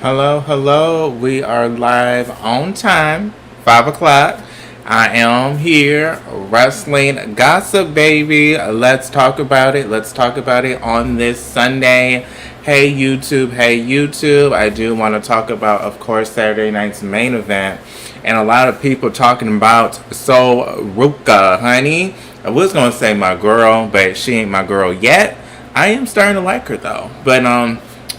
Hello, hello. We are live on time, 5 o'clock. I am here, wrestling gossip, baby. Let's talk about it. Let's talk about it on this Sunday. Hey, YouTube. Hey, YouTube. I do want to talk about, of course, Saturday night's main event. And a lot of people talking about Ruka, honey. I was going to say my girl, but she ain't my girl yet. I am starting to like her, though.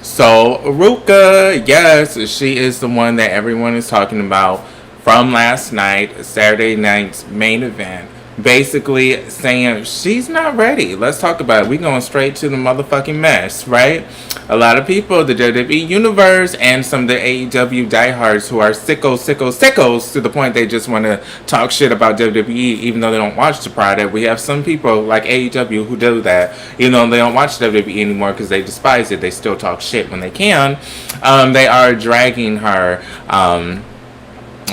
So, Ruka, yes, she is the one that everyone is talking about from last night, Saturday night's main event. Basically saying she's not ready. Let's talk about it. We going straight to the motherfucking mess, right? A lot of people, the WWE Universe, and some of the AEW diehards who are sickos to the point they just want to talk shit about WWE even though they don't watch the product. We have some people like AEW who do that. Even though they don't watch WWE anymore because they despise it, they still talk shit when they can. They are dragging her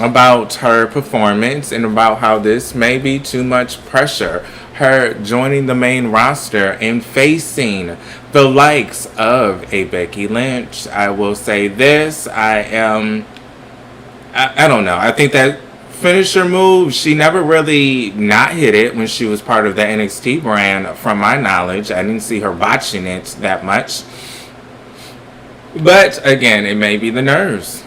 about her performance and about how this may be too much pressure. Her joining the main roster and facing the likes of a Becky Lynch. I will say this, I don't know. I think that finisher move, she never really not hit it when she was part of the NXT brand, from my knowledge. I didn't see her botching it that much. But again, it may be the nerves.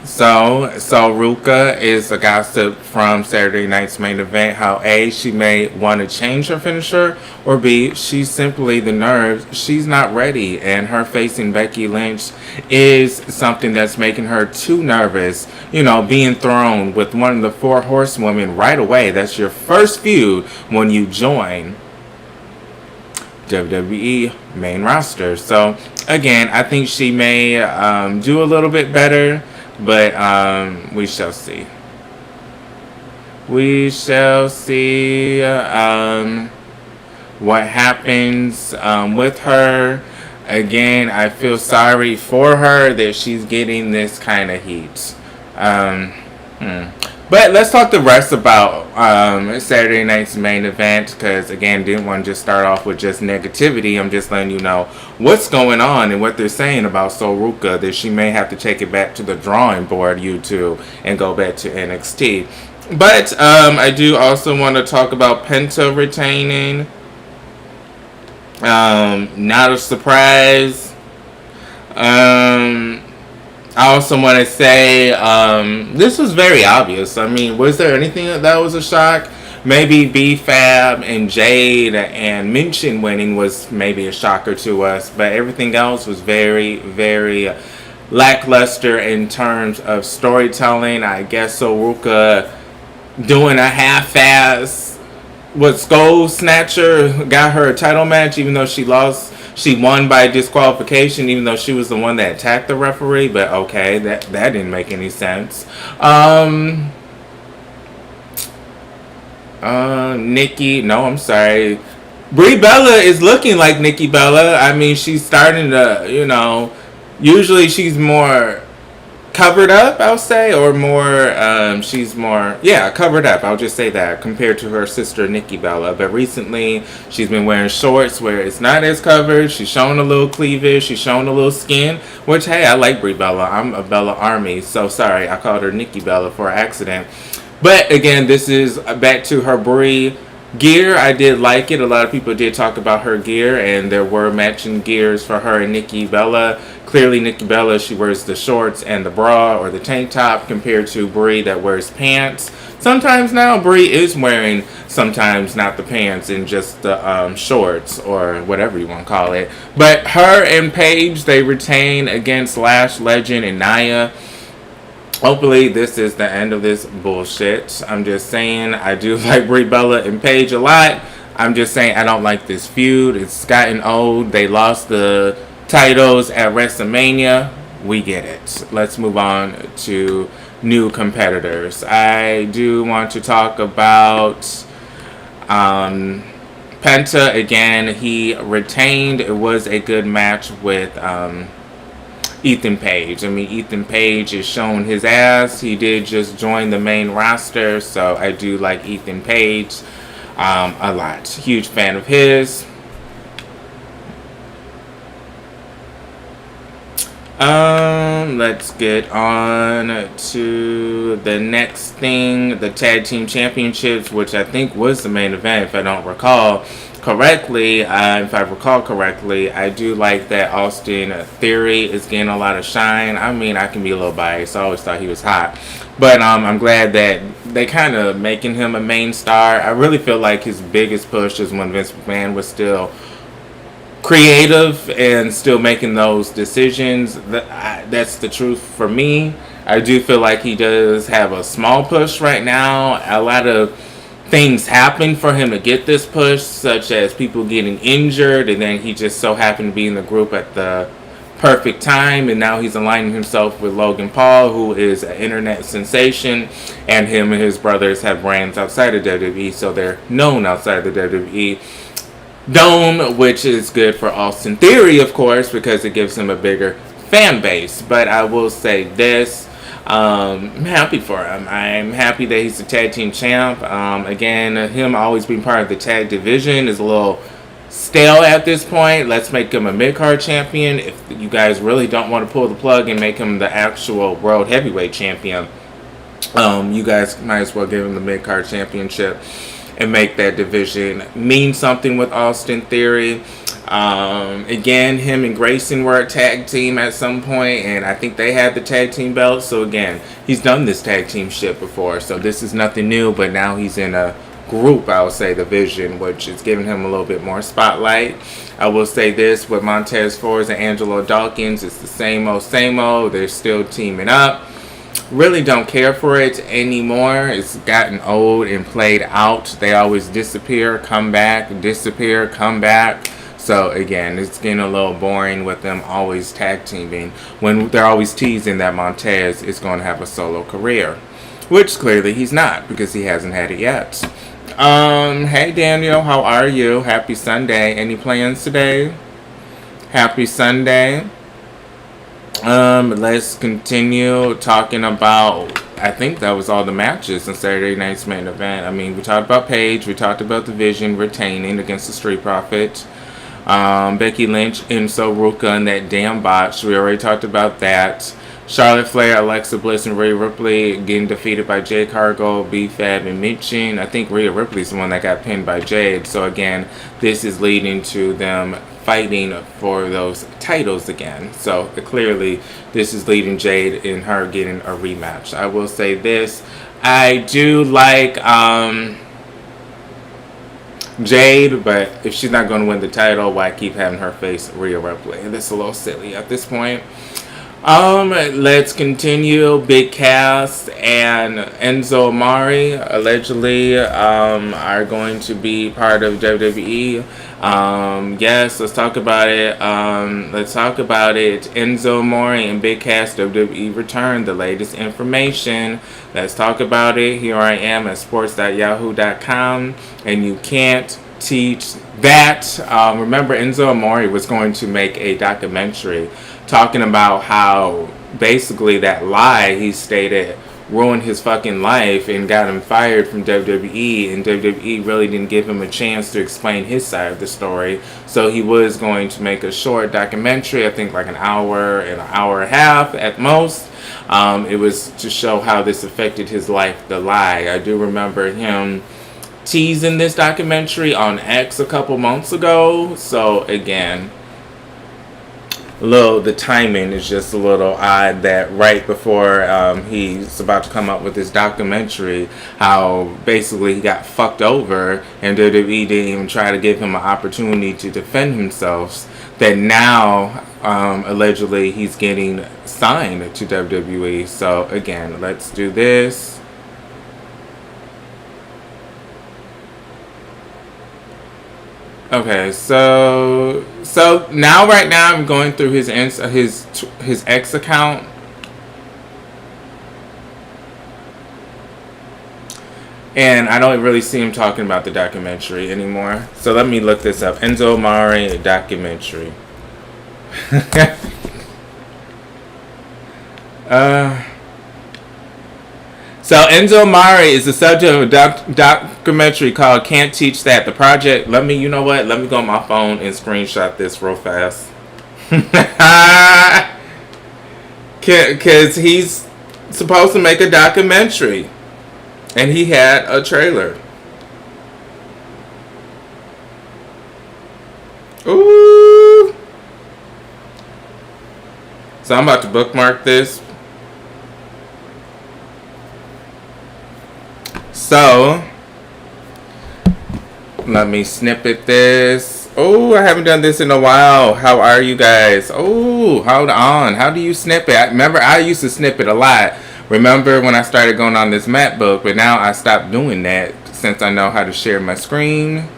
So Ruka is a gossip from Saturday night's main event. How A, she may want to change her finisher, or B, she's simply the nerves. She's not ready, and her facing Becky Lynch is something that's making her too nervous. You know, being thrown with one of the four horsewomen right away. That's your first feud when you join WWE main roster. So again, I think she may do a little bit better. But we shall see. We shall see what happens with her. Again, I feel sorry for her that she's getting this kind of heat. But let's talk the rest about Saturday night's main event, because again, didn't want to just start off with just negativity. I'm just letting you know what's going on and what they're saying about Ruka, that she may have to take it back to the drawing board, YouTube, and go back to NXT. But I do also want to talk about Penta retaining. Not a surprise. I also want to say this was very obvious. I mean, was there anything that was a shock? Maybe B-Fab and Jade and Minchin winning was maybe a shocker to us, but everything else was very, very lackluster in terms of storytelling. I guess Ruka doing a half-ass Skull Snatcher got her a title match, even though she lost. She won by disqualification, even though she was the one that attacked the referee. But okay, that didn't make any sense. Nikki, no, I'm sorry. Brie Bella is looking like Nikki Bella. I mean, she's starting to, usually she's more covered up, I'll say, or more, she's more, covered up, I'll just say that, compared to her sister Nikki Bella. But recently, she's been wearing shorts where it's not as covered. She's showing a little cleavage, she's showing a little skin, which, hey, I like Brie Bella. I'm a Bella Army, so sorry, I called her Nikki Bella for an accident. But again, this is back to her Brie gear. I did like it. A lot of people did talk about her gear, and there were matching gears for her and Nikki Bella. Clearly, Nikki Bella, she wears the shorts and the bra or the tank top, compared to Brie that wears pants. Sometimes now Brie is wearing, sometimes not the pants and just the shorts or whatever you want to call it. But her and Paige, they retain against Lash Legend and Nia. Hopefully this is the end of this bullshit. I'm just saying, I do like Brie Bella and Paige a lot. I'm just saying I don't like this feud. It's gotten old. They lost the titles at WrestleMania. We get it. Let's move on to new competitors. I do want to talk about Penta again. He retained. It was a good match with Ethan Page. I mean, Ethan Page is showing his ass. He did just join the main roster, so I do like Ethan Page a lot. Huge fan of his. Let's get on to the next thing, the tag team championships, which I think was the main event, if I don't recall correctly. If I recall correctly, I do like that Austin Theory is getting a lot of shine. I mean, I can be a little biased. I always thought he was hot, but I'm glad that they kind of making him a main star. I really feel like his biggest push is when Vince McMahon was still creative and still making those decisions. That's the truth for me. I do feel like he does have a small push right now. A lot of things happen for him to get this push, such as people getting injured, and then he just so happened to be in the group at the perfect time, and now he's aligning himself with Logan Paul, who is an internet sensation, and him and his brothers have brands outside of WWE, so they're known outside of the WWE dome, which is good for Austin Theory, of course, because it gives him a bigger fan base. But I will say this, I'm happy for him. I'm happy that he's the tag team champ. Again, him always being part of the tag division is a little stale at this point. Let's make him a mid-card champion. If you guys really don't want to pull the plug and make him the actual world heavyweight champion, you guys might as well give him the mid-card championship and make that division mean something with Austin Theory. Again, him and Grayson were a tag team at some point, and I think they had the tag team belt. So again, he's done this tag team shit before, so this is nothing new, but now he's in a group, I would say, division, which is giving him a little bit more spotlight. I will say this, with Montez Ford and Angelo Dawkins, it's the same old. They're still teaming up. Really don't care for it anymore. It's gotten old and played out. They always disappear, come back, disappear, come back. So again, it's getting a little boring with them always tag teaming when they're always teasing that Montez is going to have a solo career, which clearly he's not, because he hasn't had it yet. Hey Daniel, how are you? Happy Sunday. Any plans today? Happy Sunday. Let's continue talking about, I think that was all the matches in Saturday night's main event. I mean, we talked about Paige, we talked about the Vision retaining against the Street Profits. Becky Lynch, Enzo Ruka, and that damn botch. We already talked about that. Charlotte Flair, Alexa Bliss, and Rhea Ripley getting defeated by Jade Cargill, B-Fab, and Michin. I think Rhea Ripley's the one that got pinned by Jade. So again, this is leading to them fighting for those titles again. So clearly, this is leading Jade in her getting a rematch. I will say this, I do like Jade, but if she's not going to win the title, why keep having her face Rhea Ripley? That's a little silly at this point. Let's continue. Big Cass and Enzo Amore allegedly are going to be part of WWE. Yes, let's talk about it. Enzo Amore and Big Cass, WWE return. The latest information. Let's talk about it. Here I am at sports.yahoo.com, and you can't teach that. Remember, Enzo Amore was going to make a documentary talking about how basically that lie he stated ruined his fucking life and got him fired from WWE, and WWE really didn't give him a chance to explain his side of the story. So he was going to make a short documentary, I think like an hour and an hour and a half at most. It was to show how this affected his life, the lie. I do remember him teasing this documentary on X a couple months ago. So again, the timing is just a little odd that right before he's about to come up with this documentary, how basically he got fucked over and WWE didn't even try to give him an opportunity to defend himself, that now allegedly he's getting signed to WWE. So again, let's do this. Okay, so now right now I'm going through his X account, and I don't really see him talking about the documentary anymore. So let me look this up. Enzo Amore documentary. So Enzo Amore is the subject of a documentary called "Can't Teach That." The project. You know what? Let me go on my phone and screenshot this real fast. Because he's supposed to make a documentary. And he had a trailer. Ooh. So I'm about to bookmark this. So, let me snippet this. Oh, I haven't done this in a while. How are you guys? Oh, hold on. How do you snip it? Remember, I used to snip it a lot. Remember when I started going on this MacBook, but now I stopped doing that since I know how to share my screen.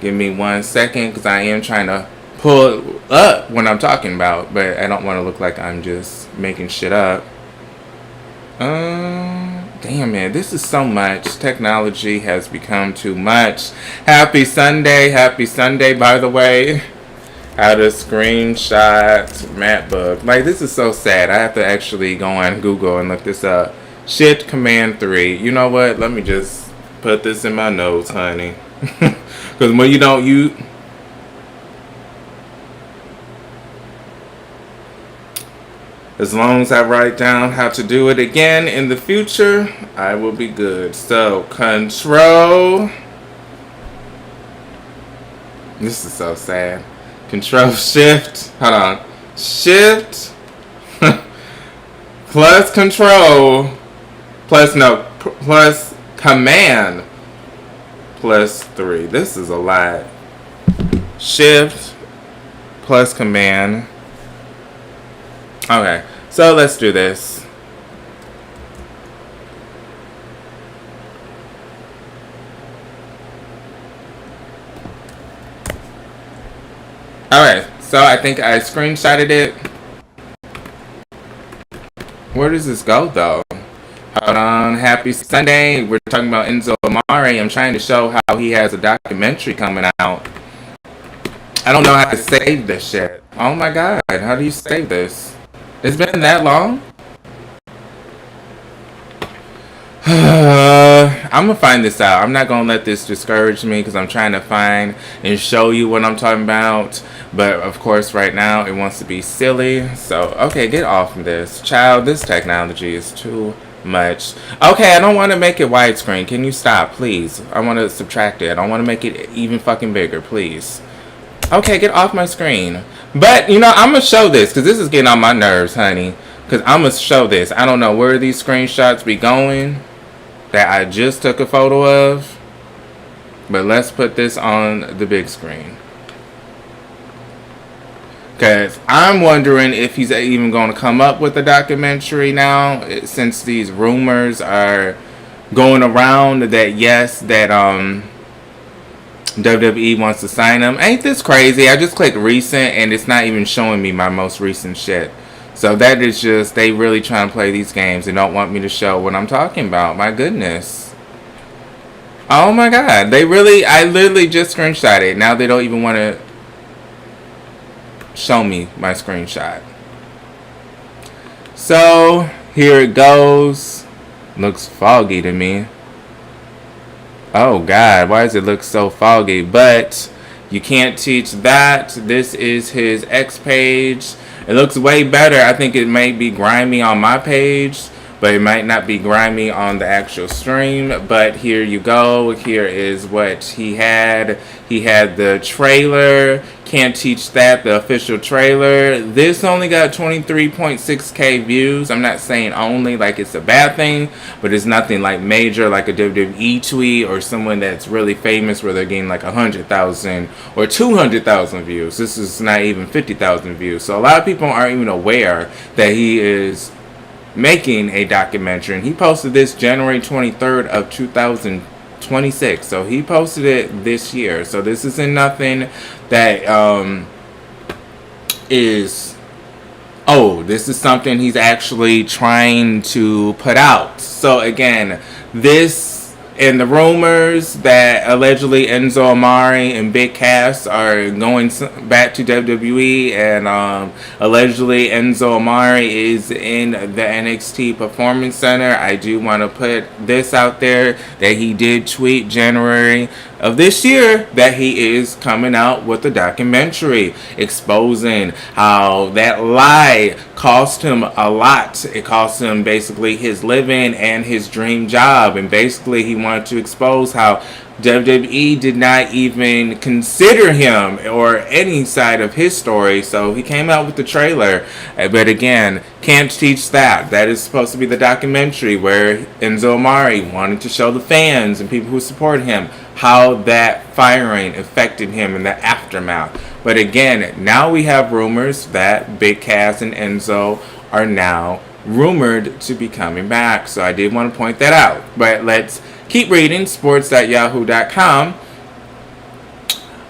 Give me 1 second because I am trying to pull up what I'm talking about, but I don't want to look like I'm just making shit up. Damn, man, this is so much. Technology has become too much. Happy Sunday, by the way. How to screenshot MacBook. Like, this is so sad. I have to actually go on Google and look this up. Shift Command 3. You know what? Let me just put this in my notes, honey. Because when you don't use... As long as I write down how to do it again in the future, I will be good. So, Control. This is so sad. Control Shift. Hold on. Shift. Plus Control. Plus Command. Plus 3. This is a lot. Shift. Plus Command. Okay, so let's do this. Alright, so I think I screenshotted it. Where does this go though? Hold on, happy Sunday. We're talking about Enzo Amore. I'm trying to show how he has a documentary coming out. I don't know how to save this shit. Oh my god, how do you save this? It's been that long? I'm gonna find this out. I'm not gonna let this discourage me because I'm trying to find and show you what I'm talking about. But of course, right now it wants to be silly. So, okay, get off of this. Child, this technology is too much. Okay, I don't want to make it widescreen. Can you stop, please? I want to subtract it. I don't want to make it even fucking bigger, please. Okay, get off my screen. But, you know, I'm going to show this because this is getting on my nerves, honey. Because I'm going to show this. I don't know where these screenshots be going that I just took a photo of. But let's put this on the big screen. Because I'm wondering if he's even going to come up with a documentary now. Since these rumors are going around that, yes, that WWE wants to sign him. Ain't this crazy? I just clicked recent and it's not even showing me my most recent shit. So that is just, they really trying to play these games and don't want me to show what I'm talking about. My goodness. Oh my god. They really, I literally just screenshot it. Now they don't even want to show me my screenshot. So here it goes. Looks foggy to me. Oh god, why does it look so foggy? But you can't teach that. This is his X page. It looks way better. I think it may be grimy on my page, but it might not be grimy on the actual stream. But here you go. Here is what he had. He had the trailer. Can't teach that, the official trailer. This only got 23.6k views. I'm not saying only like it's a bad thing, but it's nothing like major like a WWE tweet or someone that's really famous where they're getting like 100,000 or 200,000 views. This is not even 50,000 views. So a lot of people aren't even aware that he is making a documentary. And he posted this January 23rd of 2026. So he posted it this year. So this isn't nothing that is, oh, this is something he's actually trying to put out. So again, this and the rumors that allegedly Enzo Amore and Big Cass are going back to WWE, and allegedly Enzo Amore is in the NXT Performance Center. I do want to put this out there that he did tweet January of this year that he is coming out with a documentary exposing how that lie cost him a lot. It cost him basically his living and his dream job. And basically he wanted to expose how WWE did not even consider him or any side of his story, so he came out with the trailer. But again, can't teach that. That is supposed to be the documentary where Enzo Amore wanted to show the fans and people who support him how that firing affected him in the aftermath. But again, now we have rumors that Big Cass and Enzo are now rumored to be coming back. So I did want to point that out. But let's keep reading sports.yahoo.com.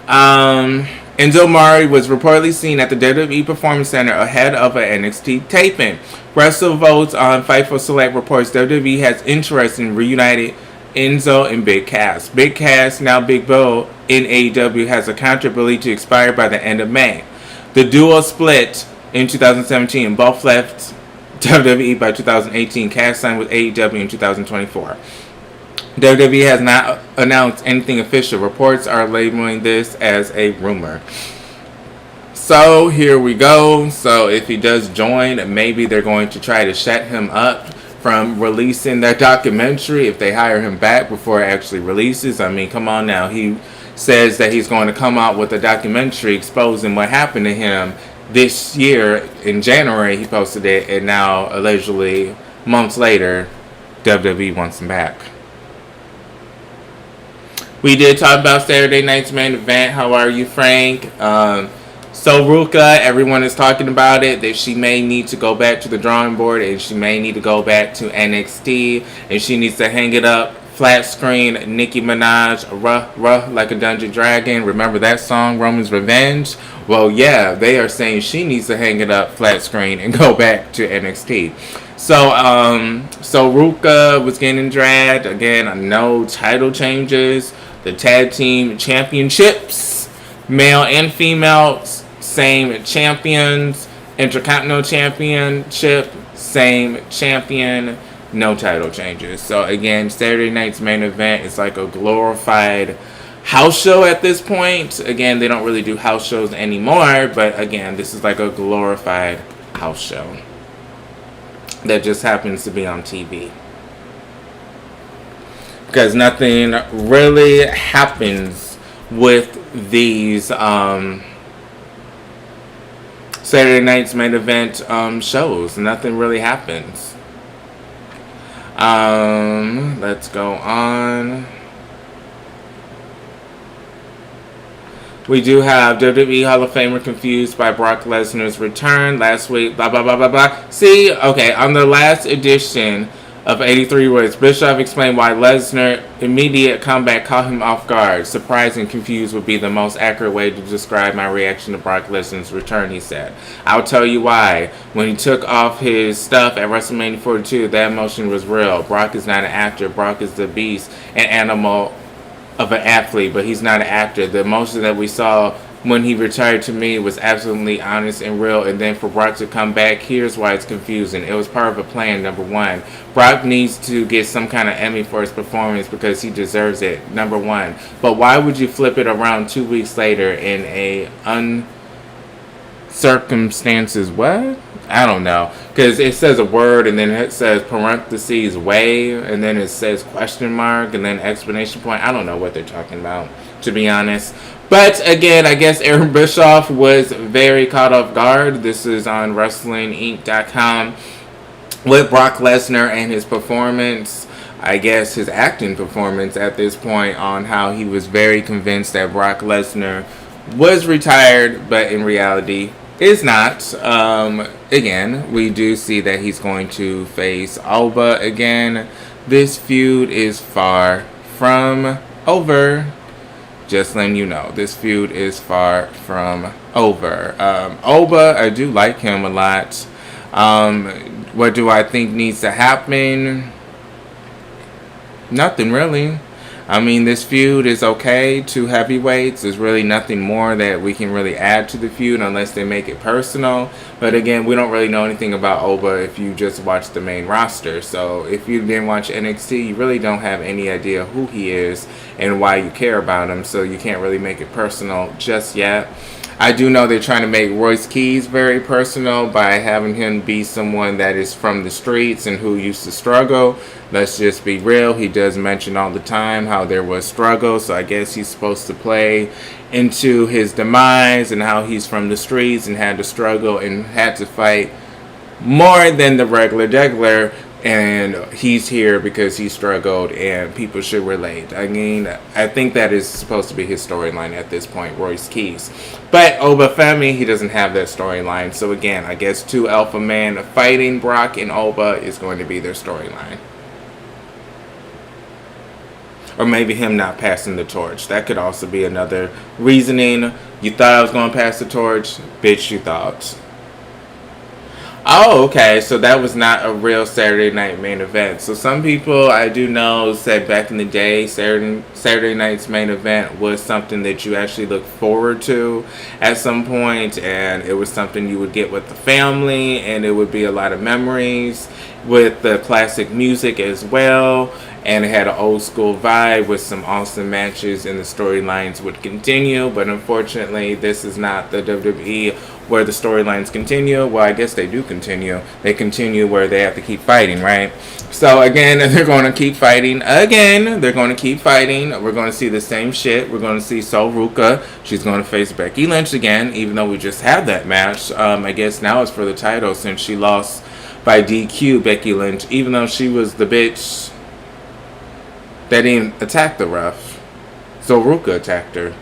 Enzo Amore was reportedly seen at the WWE Performance Center ahead of an NXT taping. Wrestle Votes on Fightful Select reports WWE has interest in reuniting Enzo and Big Cass. Big Cass, now Big Bill, in AEW has a contract believed to expire by the end of May. The duo split in 2017 and both left WWE by 2018. Cass signed with AEW in 2024. WWE has not announced anything official. Reports are labeling this as a rumor. So here we go. So if he does join, maybe they're going to try to shut him up from releasing that documentary if they hire him back before it actually releases. I mean, come on now. He says that he's going to come out with a documentary exposing what happened to him this year. In January, he posted it, and now, allegedly, months later, WWE wants him back. We did talk about Saturday night's main event. How are you, Frank? So Ruka, everyone is talking about it, that she may need to go back to the drawing board and she may need to go back to NXT and she needs to hang it up flat screen. Nicki Minaj, ruh, like a dungeon dragon. Remember that song, Roman's Revenge? Well, yeah, they are saying she needs to hang it up flat screen and go back to NXT. So Ruka was getting dragged. Again, no title changes. The tag team championships, male and female, same champions. Intercontinental Championship, same champion. No title changes. So again, Saturday night's main event is like a glorified house show at this point. Again, they don't really do house shows anymore, but again, this is like a glorified house show that just happens to be on TV. Because nothing really happens with these Saturday night's main event shows. Nothing really happens. Let's go on. We do have WWE Hall of Famer confused by Brock Lesnar's return last week. Blah, blah, blah, blah, blah. See, okay, on the last edition of 83 Words, Bischoff explained why Lesnar's immediate comeback caught him off guard. Surprised and confused would be the most accurate way to describe my reaction to Brock Lesnar's return, he said. I'll tell you why. When he took off his stuff at WrestleMania 42, that emotion was real. Brock is not an actor. Brock is the beast, an animal of an athlete, but he's not an actor. The emotion that we saw when he retired to me was absolutely honest and real, and then for Brock to come back, here's why it's confusing. It was part of a plan, number one. Brock needs to get some kind of Emmy for his performance because he deserves it, number one. But why would you flip it around 2 weeks later in a circumstances, what? I don't know. Because it says a word and then it says parentheses way and then it says question mark and then explanation point. I don't know what they're talking about, to be honest. But again, I guess Aaron Bischoff was very caught off guard. This is on WrestlingInc.com with Brock Lesnar and his performance. I guess his acting performance at this point on how he was very convinced that Brock Lesnar was retired, but in reality is not. Again, we do see that he's going to face Alba again. This feud is far from over. Just letting you know, this feud is far from over. Alba, I do like him a lot. What do I think needs to happen? Nothing really. I mean, this feud is okay. Two heavyweights. There's really nothing more that we can really add to the feud unless they make it personal. But again, we don't really know anything about Oba if you just watch the main roster. So if you didn't watch NXT, you really don't have any idea who he is and why you care about him. So you can't really make it personal just yet. I do know they're trying to make Royce Keys very personal by having him be someone that is from the streets and who used to struggle. Let's just be real. He does mention all the time how there was struggle, so I guess he's supposed to play into his demise and how he's from the streets and had to struggle and had to fight more than the regular degular, and he's here because he struggled and people should relate. I mean, I think that is supposed to be his storyline at this point, Royce Keys. But Oba Femi, he doesn't have that storyline. So again, I guess two alpha men fighting Brock and Oba is going to be their storyline. Or maybe him not passing the torch. That could also be another reasoning. You thought I was going to pass the torch? Bitch, you thought. Oh, okay. So that was not a real Saturday night main event. So some people I do know said back in the day, Saturday night's main event was something that you actually look forward to at some point, and it was something you would get with the family, and it would be a lot of memories with the classic music as well. And it had an old school vibe with some awesome matches, and the storylines would continue. But unfortunately, this is not the WWE where the storylines continue. Well, I guess they do continue. They continue where they have to keep fighting, right? So again, they're going to keep fighting. Again, they're going to keep fighting. We're going to see the same shit. We're going to see Sol Ruca. She's going to face Becky Lynch again, even though we just had that match. I guess now it's for the title since she lost by DQ, Becky Lynch, even though she was the bitch that didn't attack the ref. So Ruka attacked her.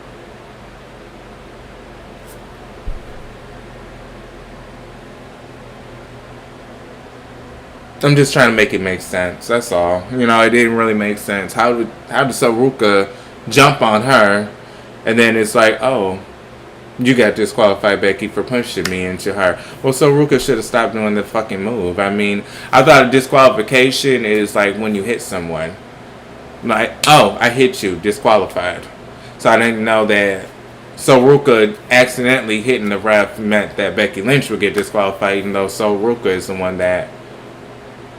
I'm just trying to make it make sense. That's all. You know, it didn't really make sense. How did Saruka jump on her, and then it's like, oh, you got disqualified, Becky, for pushing me into her. Well, Saruka should have stopped doing the fucking move. I mean, I thought a disqualification is like when you hit someone. Like, oh, I hit you, disqualified. So I didn't know that Saruka accidentally hitting the ref meant that Becky Lynch would get disqualified, even though Saruka is the one that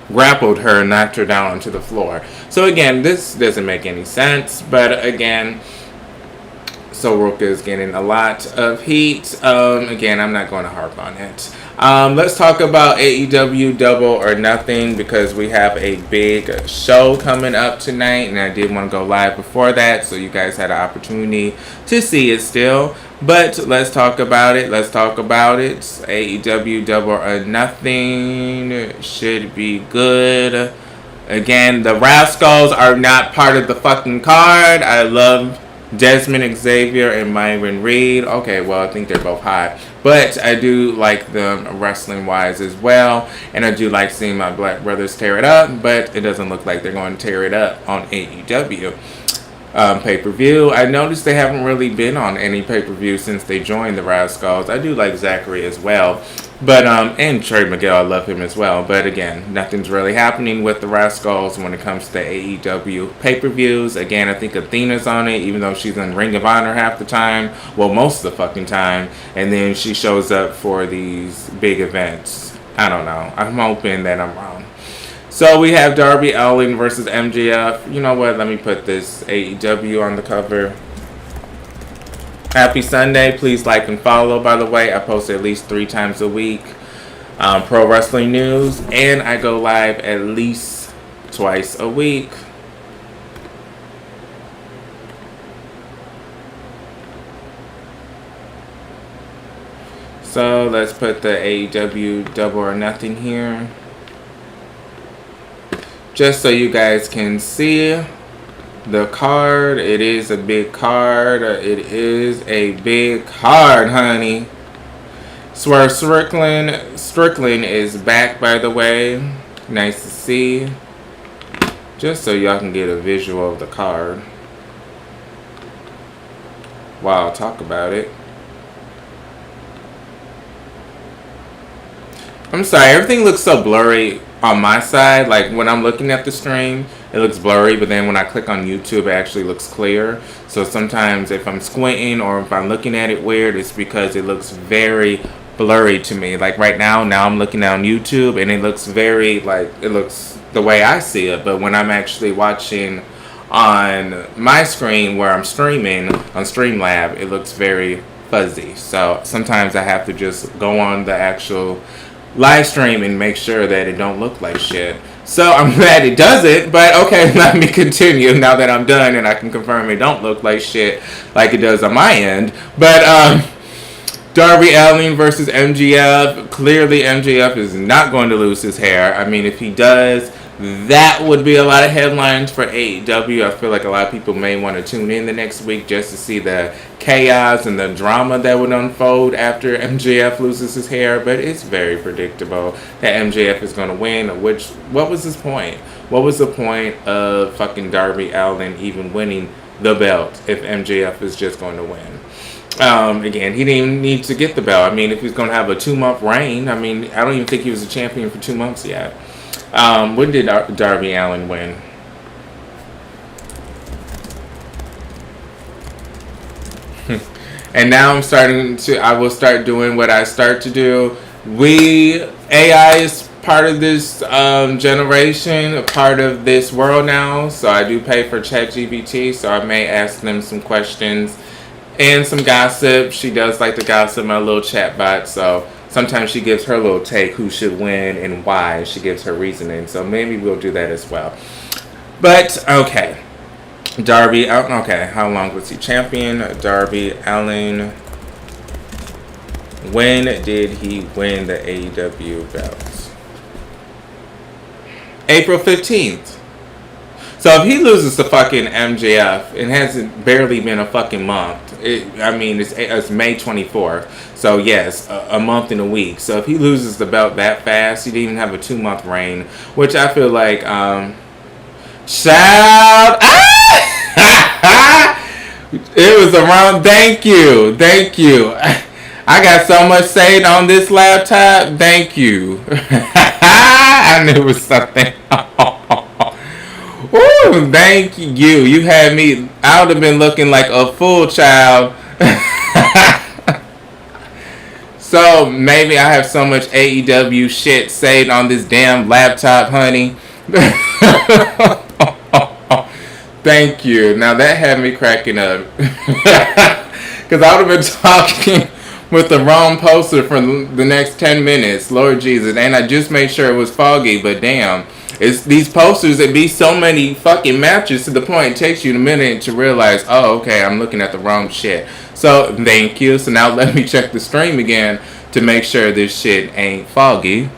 grappled her and knocked her down onto the floor. So again, this doesn't make any sense, but again, Saruka is getting a lot of heat. Again, I'm not going to harp on it. Let's talk about AEW Double or Nothing, because we have a big show coming up tonight, and I did want to go live before that, so you guys had an opportunity to see it still. But let's talk about it. AEW Double or Nothing should be good. Again, the Rascals are not part of the fucking card. I love Desmond Xavier and Myron Reed. Okay, well, I think they're both hot. But I do like them wrestling-wise as well. And I do like seeing my black brothers tear it up. But it doesn't look like they're going to tear it up on AEW pay-per-view. I noticed they haven't really been on any pay-per-view since they joined the Rascals. I do like Zachary as well. But, and Trey Miguel, I love him as well. But again, nothing's really happening with the Rascals when it comes to AEW pay-per-views. Again, I think Athena's on it, even though she's in Ring of Honor half the time. Well, most of the fucking time. And then she shows up for these big events. I don't know. I'm hoping that I'm wrong. So we have Darby Allin versus MJF. You know what? Let me put this AEW on the cover. Happy Sunday. Please like and follow, by the way. I post at least 3 times a week. Pro wrestling news. And I go live at least twice a week. So let's put the AEW Double or Nothing here. Just so you guys can see the card. It is a big card. It is a big card, honey. Swerve Strickland is back, by the way. Nice to see. Just so y'all can get a visual of the card while I talk about it. I'm sorry, everything looks so blurry on my side. Like when I'm looking at the stream, it looks blurry, but then when I click on YouTube, it actually looks clear. So sometimes if I'm squinting or if I'm looking at it weird, it's because it looks very blurry to me. Like right now I'm looking on YouTube and it looks very, like, it looks the way I see it. But when I'm actually watching on my screen where I'm streaming on Streamlab, it looks very fuzzy. So sometimes I have to just go on the actual live stream and make sure that it don't look like shit. So I'm glad it doesn't, but okay, let me continue now that I'm done and I can confirm it don't look like shit like it does on my end. But Darby Allin versus MJF. Clearly MJF is not going to lose his hair. I mean, if he does, that would be a lot of headlines for AEW. I feel like a lot of people may want to tune in the next week just to see the chaos and the drama that would unfold after MJF loses his hair. But it's very predictable that MJF is going to win. What was his point? What was the point of fucking Darby Allin even winning the belt if MJF is just going to win? Again, he didn't even need to get the belt. I mean, if he's going to have a 2-month reign, I mean, I don't even think he was a champion for 2 months yet. When did Darby Allin win? And now I will start doing what I start to do. AI is part of this generation, a part of this world now. So I do pay for ChatGPT, so I may ask them some questions and some gossip. She does like to gossip, my little chat bot, so sometimes she gives her little take who should win and why. She gives her reasoning, so maybe we'll do that as well. But okay, Darby. Okay, how long was he champion? Darby Allin. When did he win the AEW belt? April 15th. So if he loses to fucking MJF, it hasn't barely been a fucking month. It's May 24th. So yes, a month and a week. So if he loses the belt that fast, he didn't even have a 2-month reign, which I feel like, shout it was around. Thank you. I got so much saved on this laptop. Thank you. I knew it was something. Ooh, thank you. You had me. I would have been looking like a full child. So maybe I have so much AEW shit saved on this damn laptop, honey. Thank you. Now that had me cracking up. Because I would have been talking with the wrong poster for the next 10 minutes. Lord Jesus. And I just made sure it was foggy, but damn. It's these posters that be so many fucking matches to the point it takes you a minute to realize, oh, okay, I'm looking at the wrong shit. So, thank you. So now let me check the stream again to make sure this shit ain't foggy.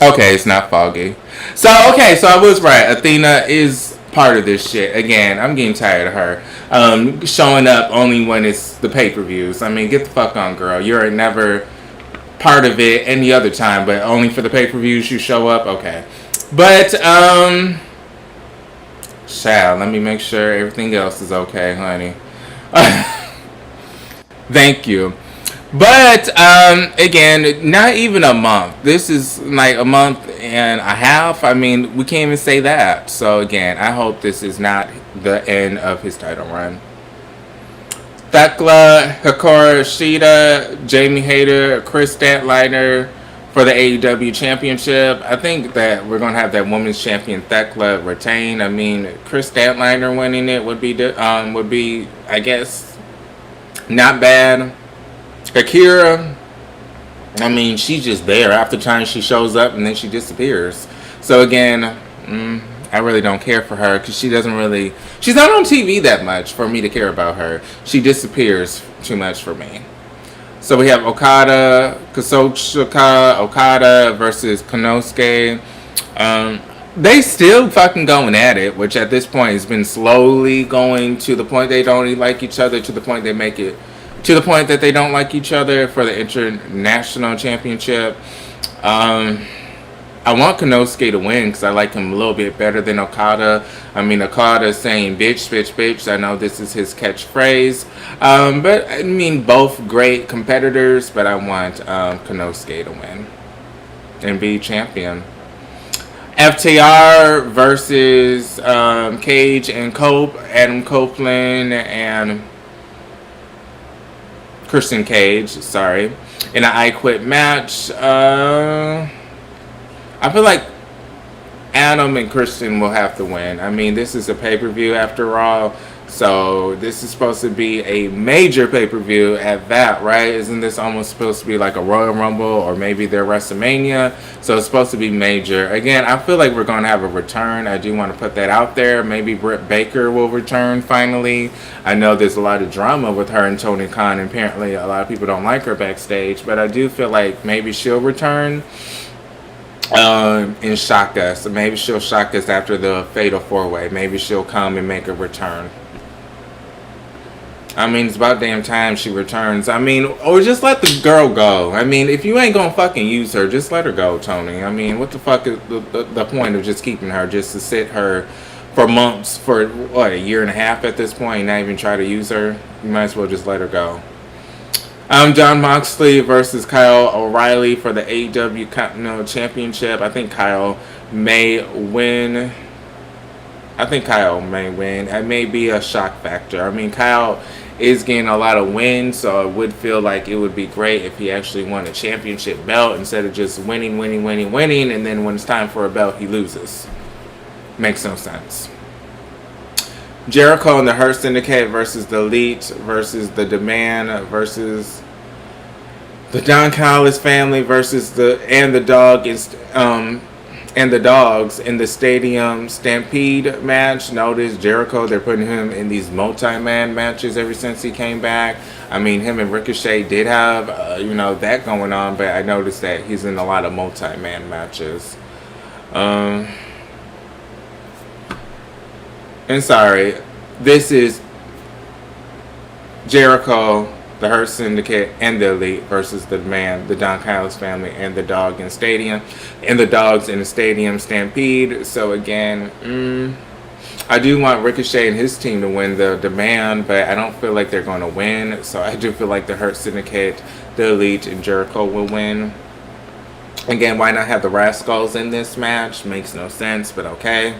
Okay, it's not foggy. So I was right. Athena is part of this shit. Again, I'm getting tired of her showing up only when it's the pay-per-views. I mean, get the fuck on, girl. You're never part of it any other time, but only for the pay-per-views you show up. Okay, but let me make sure everything else is okay, honey. Thank you. But again, not even a month. This is like a month and a half. I mean, we can't even say that. So again, I hope this is not the end of his title run. Thekla, Hikaru Shida, Jamie Hayter, Chris Statlander for the AEW Championship. I think that we're going to have that women's champion Thekla retain. I mean, Chris Statlander winning it would be, I guess, not bad. Akira, I mean, she's just there. After time she shows up and then she disappears. So again, I really don't care for her because she's not on TV that much for me to care about her. She disappears too much for me. So we have Kazuchika Okada versus Konosuke. They still fucking going at it, which at this point has been slowly going to the point they don't even like each other, to the point that they don't like each other for the international championship. I want Konosuke to win because I like him a little bit better than Okada. I mean, Okada is saying bitch, bitch, bitch. I know this is his catchphrase. But I mean, both great competitors, but I want Konosuke to win and be champion. FTR versus Cage and Cope, Adam Copeland and Christian Cage, sorry, in an I Quit match. I feel like Adam and Christian will have to win. I mean, this is a pay-per-view after all, so this is supposed to be a major pay-per-view at that, right? Isn't this almost supposed to be like a Royal Rumble or maybe their WrestleMania? So it's supposed to be major. Again, I feel like we're going to have a return. I do want to put that out there. Maybe Britt Baker will return finally. I know there's a lot of drama with her and Tony Khan, and apparently a lot of people don't like her backstage, but I do feel like maybe she'll return. And shock us. Maybe she'll shock us after the Fatal 4-Way. Maybe she'll come and make a return. I mean, it's about damn time she returns. I mean, or just let the girl go. I mean, if you ain't gonna fucking use her, just let her go, Tony. I mean, what the fuck is the point of just keeping her? Just to sit her for months, for what, a year and a half at this point, and not even try to use her? You might as well just let her go. John Moxley versus Kyle O'Reilly for the AEW Continental Championship. I think Kyle may win. It may be a shock factor. I mean, Kyle is getting a lot of wins, so it would feel like it would be great if he actually won a championship belt instead of just winning, and then when it's time for a belt, he loses. Makes no sense. Jericho and the Hurt Syndicate versus the Elite versus the Demand versus the Don Callis family versus the Dogs in the Stadium Stampede match. Notice Jericho, they're putting him in these multi-man matches ever since he came back. I mean, him and Ricochet did have that going on, but I noticed that he's in a lot of multi-man matches. And sorry, this is Jericho, the Hurt Syndicate, and the Elite versus the Man, the Don Callis family, and the Dog in Stadium, and the Dogs in the Stadium Stampede. So again, I do want Ricochet and his team to win the Demand, but I don't feel like they're going to win. So I do feel like the Hurt Syndicate, the Elite, and Jericho will win. Again, why not have the Rascals in this match? Makes no sense, but okay.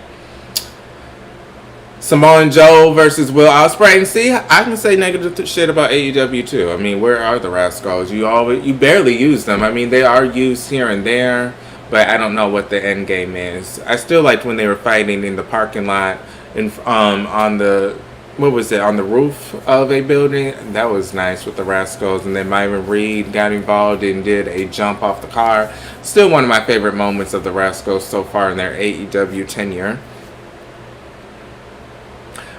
Samoa Joe versus Will Ospreay. And see, I can say negative shit about AEW too. I mean, where are the Rascals? You barely use them. I mean, they are used here and there, but I don't know what the end game is. I still liked when they were fighting in the parking lot on the roof of a building. That was nice with the Rascals. And then Myron Reed got involved and did a jump off the car. Still one of my favorite moments of the Rascals so far in their AEW tenure.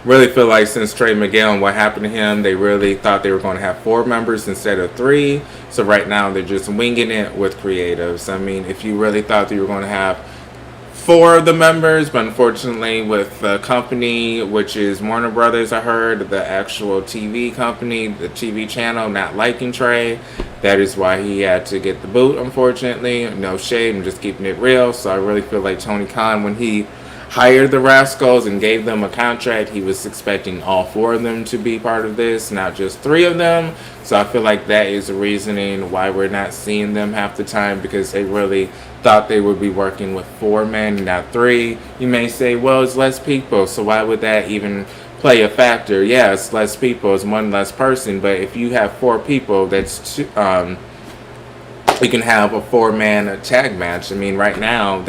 Really feel like since Trey Miguel and what happened to him, they really thought they were going to have 4 members instead of 3. So right now they're just winging it with creatives. I mean, if you really thought that you were going to have 4 of the members, but unfortunately with the company, which is Warner Brothers, I heard, the actual TV company, the TV channel, not liking Trey, that is why he had to get the boot, unfortunately. No shade, I'm just keeping it real. So I really feel like Tony Khan, when he hired the Rascals and gave them a contract, he was expecting all 4 of them to be part of this, not just 3 of them. So I feel like that is the reasoning why we're not seeing them half the time, because they really thought they would be working with 4 men, not 3. You may say, well, it's less people, so why would that even play a factor? Yeah, it's less people, it's 1 less person, but if you have 4 people, that's you can have a 4-man tag match. I mean, right now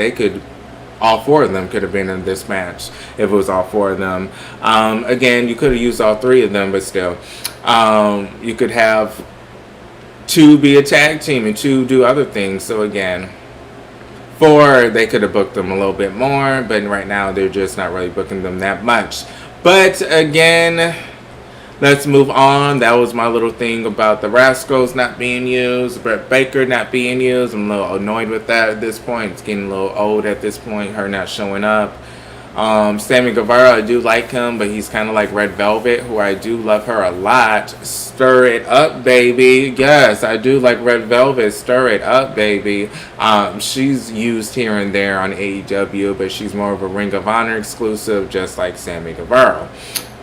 all 4 of them could have been in this match if it was all 4 of them. Again, you could have used all 3 of them, but still. You could have 2 be a tag team and 2 do other things. So again, 4, they could have booked them a little bit more, but right now they're just not really booking them that much. But again, let's move on. That was my little thing about the Rascals not being used, Britt Baker not being used. I'm a little annoyed with that at this point. It's getting a little old at this point, her not showing up. Sammy Guevara, I do like him, but he's kind of like Red Velvet, who I do love her a lot. Stir it up, baby. Yes, I do like Red Velvet. Stir it up, baby. She's used here and there on AEW, but she's more of a Ring of Honor exclusive, just like Sammy Guevara,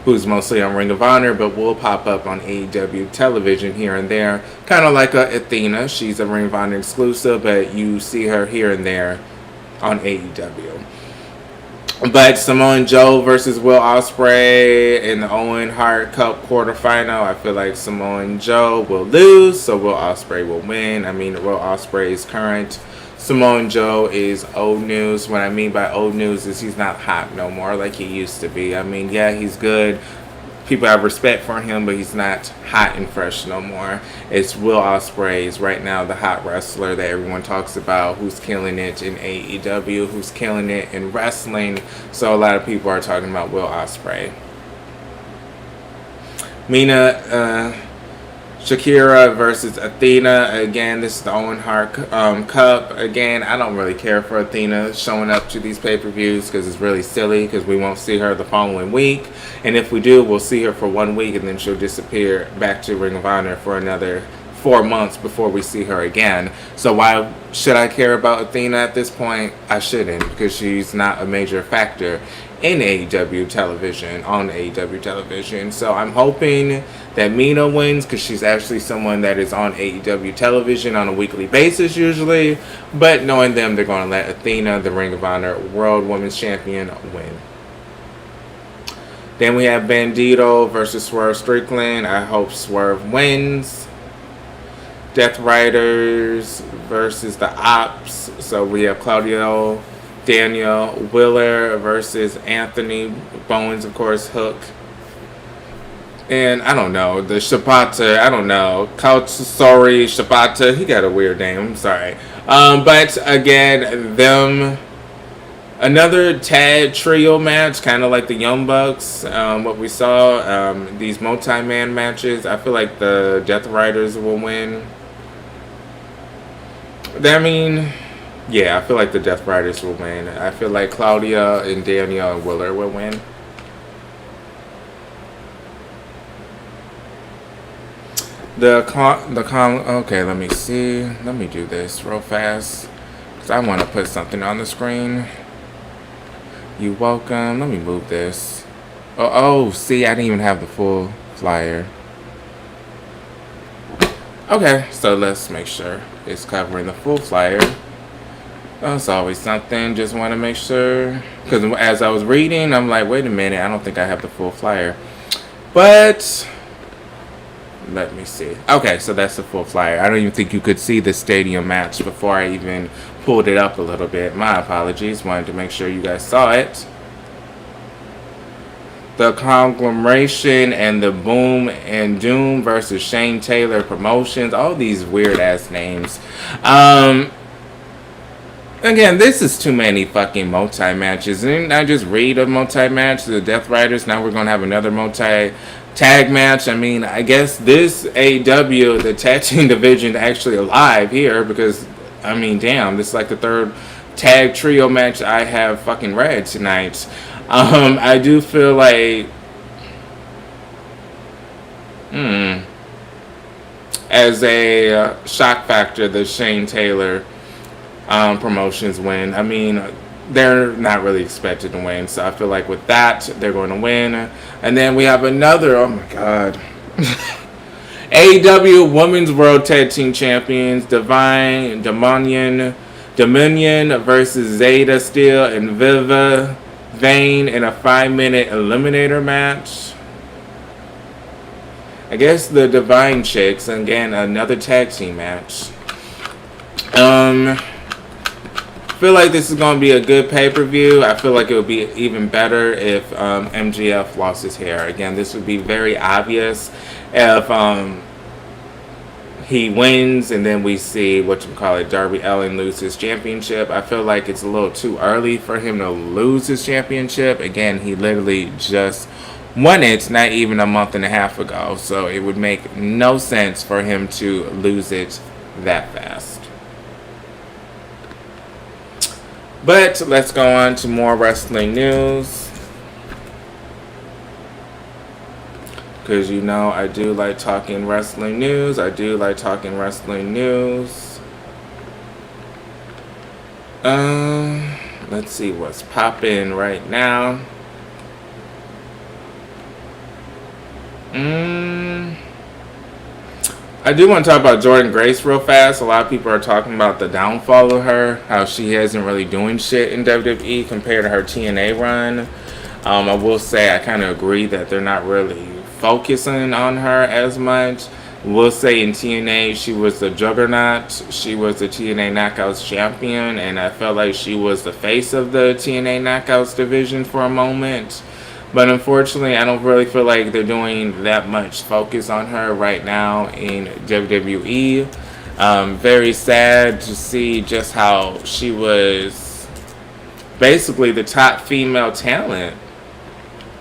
who's mostly on Ring of Honor, but will pop up on AEW television here and there. Kind of like Athena. She's a Ring of Honor exclusive, but you see her here and there on AEW. But Samoa Joe versus Will Ospreay in the Owen Hart Cup quarterfinal. I feel like Samoa Joe will lose, so Will Ospreay will win. I mean, Will Ospreay is current. Samoa Joe is old news. What I mean by old news is he's not hot no more like he used to be. I mean, yeah, he's good. People have respect for him, but he's not hot and fresh no more. It's Will Ospreay is right now the hot wrestler that everyone talks about, who's killing it in AEW, who's killing it in wrestling. So a lot of people are talking about Will Ospreay. Shakira versus Athena. Again, this is the Owen Hart Cup. Again, I don't really care for Athena showing up to these pay-per-views because it's really silly because we won't see her the following week. And if we do, we'll see her for 1 week and then she'll disappear back to Ring of Honor for another 4 months before we see her again. So why should I care about Athena at this point? I shouldn't, because she's not a major factor in AEW television, on AEW television. So I'm hoping that Mina wins, because she's actually someone that is on AEW television on a weekly basis usually. But knowing them, they're going to let Athena, the Ring of Honor World Women's Champion, win. Then we have Bandito versus Swerve Strickland. I hope Swerve wins. Death Riders versus the Ops. So we have Claudio Daniel Wheeler versus Anthony Bowens, of course, Hook. And I don't know, the Shibata, I don't know, Kautsuri Shibata, he got a weird name, I'm sorry. But again, another tag trio match, kind of like the Young Bucks, what we saw, these multi-man matches. I feel like the Death Riders will win. I mean, yeah, I feel like the Death Riders will win. I feel like Claudia and Daniel and Willer will win. Okay, let me see. Let me do this real fast, because I want to put something on the screen. You welcome. Let me move this. Oh, see, I didn't even have the full flyer. Okay, so let's make sure it's covering the full flyer. That's always something. Just want to make sure, because as I was reading, I'm like, wait a minute, I don't think I have the full flyer. But let me see. Okay, so that's the full flyer. I don't even think you could see the stadium match before I even pulled it up a little bit. My apologies. Wanted to make sure you guys saw it. The Conglomeration and the Boom and Doom versus Shane Taylor Promotions. All these weird ass names. Again, this is too many fucking multi-matches. Didn't I just read a multi-match? The Death Riders. Now we're going to have another multi-tag match. I mean, I guess this AEW, the tag team division, actually alive here. Because, I mean, damn, this is like the third tag trio match I have fucking read tonight. I do feel like... as a shock factor, the Shane Taylor promotions win. I mean, they're not really expected to win, so I feel like with that, they're going to win. And then we have another, oh my god, AEW Women's World Tag Team Champions, Dominion versus Zeta Steel and Viva Vane in a 5-minute eliminator match. I guess the Divine Chicks, again, another tag team match. Feel like this is going to be a good pay-per-view. I feel like it would be even better if MJF lost his hair. Again, this would be very obvious if he wins and then we see, Darby Allin lose his championship. I feel like it's a little too early for him to lose his championship. Again, he literally just won it not even a month and a half ago. So it would make no sense for him to lose it that fast. But let's go on to more wrestling news. Because you know I do like talking wrestling news. Let's see what's popping right now. I do want to talk about Jordan Grace real fast. A lot of people are talking about the downfall of her, how she isn't really doing shit in WWE compared to her TNA run. I will say I kind of agree that they're not really focusing on her as much. We'll say in TNA she was the juggernaut. She was the TNA Knockouts champion, and I felt like she was the face of the TNA Knockouts division for a moment. But unfortunately, I don't really feel like they're doing that much focus on her right now in WWE. Very sad to see just how she was basically the top female talent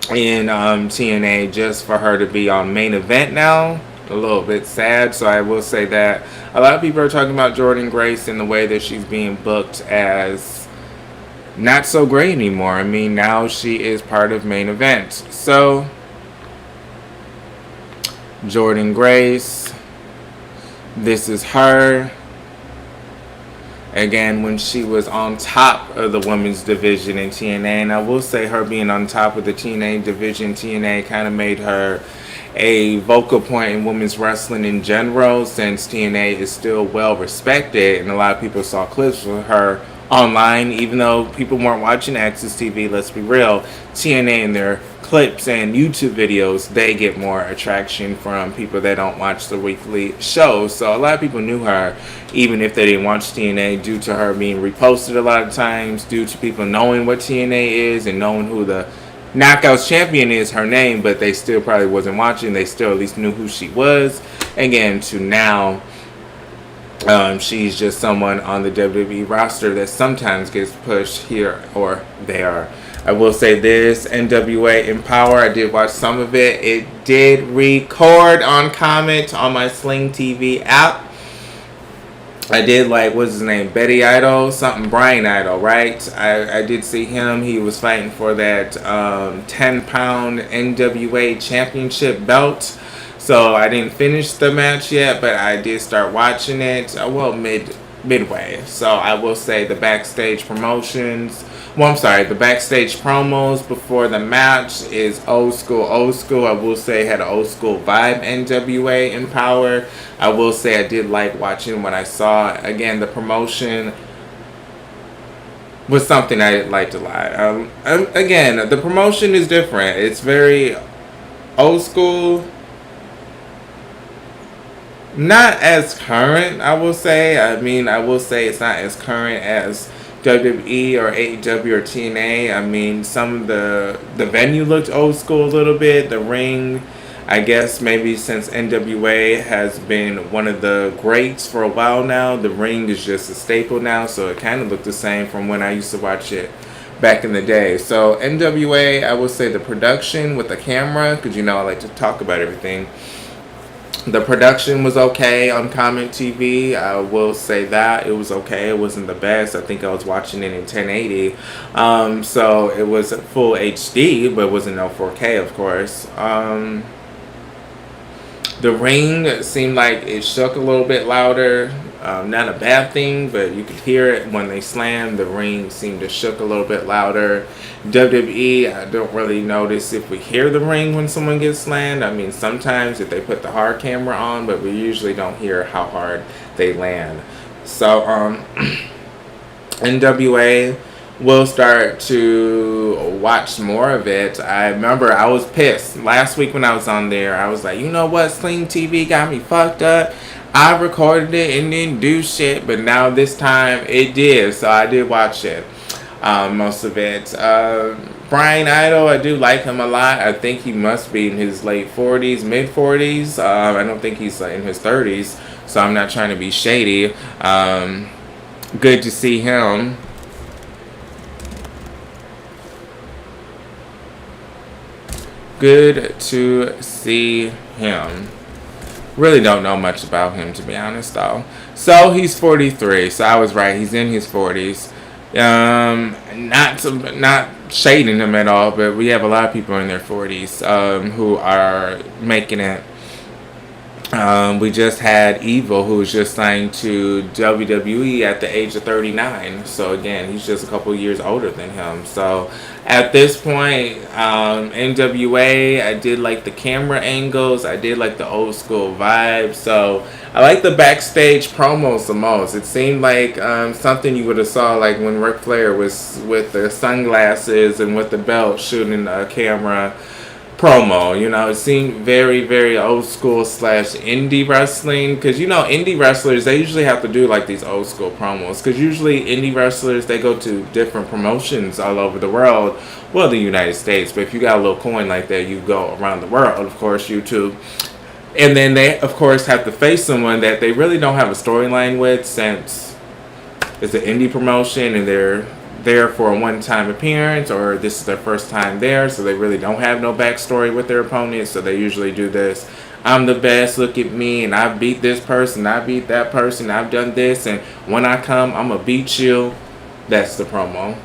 in TNA, just for her to be on main event now. A little bit sad. So I will say that a lot of people are talking about Jordan Grace in the way that she's being booked as not so great anymore. I mean, now she is part of main event. So Jordan Grace, this is her again when she was on top of the women's division in TNA. And I will say her being on top of the TNA division, TNA kind of made her a vocal point in women's wrestling in general, since TNA is still well respected, and a lot of people saw clips of her online, even though people weren't watching Access TV. Let's be real, TNA and their clips and YouTube videos, they get more attraction from people that don't watch the weekly shows. So a lot of people knew her, even if they didn't watch TNA, due to her being reposted a lot of times, due to people knowing what TNA is and knowing who the Knockouts champion is, her name, but they still probably wasn't watching. They still at least knew who she was. Again, to now, she's just someone on the WWE roster that sometimes gets pushed here or there. I will say this, NWA Empowerr, I did watch some of it. It did record on comment on my Sling TV app. I did like, what's his name? Betty Idol? Something Brian Idol, right? I did see him. He was fighting for that 10-pound NWA championship belt. So I didn't finish the match yet, but I did start watching it. Well, midway. So I will say the backstage promotions. Well, I'm sorry, the backstage promos before the match is old school. I will say had an old school vibe. NWA Empowerr. I will say I did like watching what I saw. Again, the promotion was something I liked a lot. Again, the promotion is different. It's very old school. Not as current, I will say. I mean, I will say it's not as current as WWE or AEW or TNA. I mean, some of the venue looked old school a little bit. The ring, I guess maybe since NWA has been one of the greats for a while now, the ring is just a staple now. So it kind of looked the same from when I used to watch it back in the day. So NWA, I will say the production with the camera, because you know I like to talk about everything. The production was okay on Comment TV. I will say that it was okay. It wasn't the best. I think I was watching it in 1080. So it was full HD, but it wasn't no 4K, of course. The ring seemed like it shook a little bit louder. Not a bad thing, but you could hear it when they slammed. The ring seemed to shook a little bit louder. WWE, I don't really notice if we hear the ring when someone gets slammed. I mean, sometimes if they put the hard camera on, but we usually don't hear how hard they land. So, NWA, will start to watch more of it. I remember I was pissed. Last week when I was on there, I was like, you know what? Sling TV got me fucked up. I recorded it and didn't do shit, but now this time it did. So I did watch it. Most of it. Brian Idol, I do like him a lot. I think he must be in his late 40s, mid 40s. I don't think he's in his 30s, so I'm not trying to be shady. Good to see him. Good to see him. Really don't know much about him, to be honest, though. So he's 43. So I was right. He's in his 40s. Not shading him at all, but we have a lot of people in their 40s who are making it We just had Evil, who was just signed to WWE at the age of 39. So again, he's just a couple years older than him. So at this point, NWA, I did like the camera angles. I did like the old school vibe. So I like the backstage promos the most. It seemed like something you would have saw like when Ric Flair was with the sunglasses and with the belt shooting a camera promo. It seemed very, very old school slash indie wrestling, because indie wrestlers, they usually have to do like these old school promos, because usually indie wrestlers, they go to different promotions all over the world, well, the United States, but if you got a little coin like that, you go around the world, of course, YouTube. And then they, of course, have to face someone that they really don't have a storyline with, since it's an indie promotion and they're there for a one-time appearance, or this is their first time there, so they really don't have no backstory with their opponent. So they usually do this: I'm the best, look at me, and I beat this person, I beat that person, I've done this, and when I come, I'm gonna beat you. That's the promo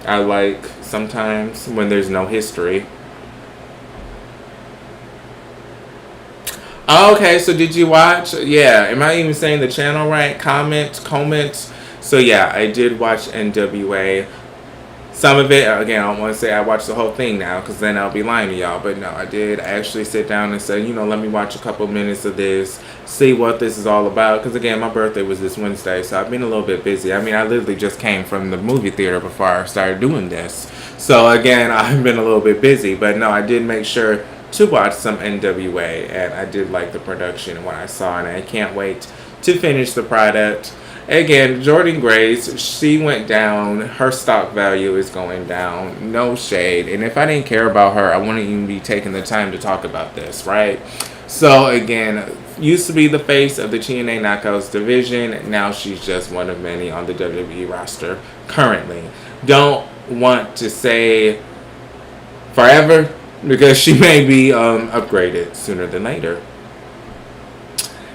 I like sometimes when there's no history. Okay, so did you watch? Yeah, am I even saying the channel right? Comments. So yeah, I did watch NWA. Some of it, again, I don't want to say I watched the whole thing now, because then I'll be lying to y'all. But no, I did actually sit down and say, let me watch a couple minutes of this, see what this is all about. Because again, my birthday was this Wednesday, so I've been a little bit busy. I mean, I literally just came from the movie theater before I started doing this. So again, I've been a little bit busy. But no, I did make sure to watch some NWA, and I did like the production and what I saw, and I can't wait to finish the product. Again, Jordan Grace, she went down. Her stock value is going down. No shade. And if I didn't care about her, I wouldn't even be taking the time to talk about this, right? So again, used to be the face of the TNA Knockouts division. Now she's just one of many on the WWE roster currently. Don't want to say forever, because she may be upgraded sooner than later.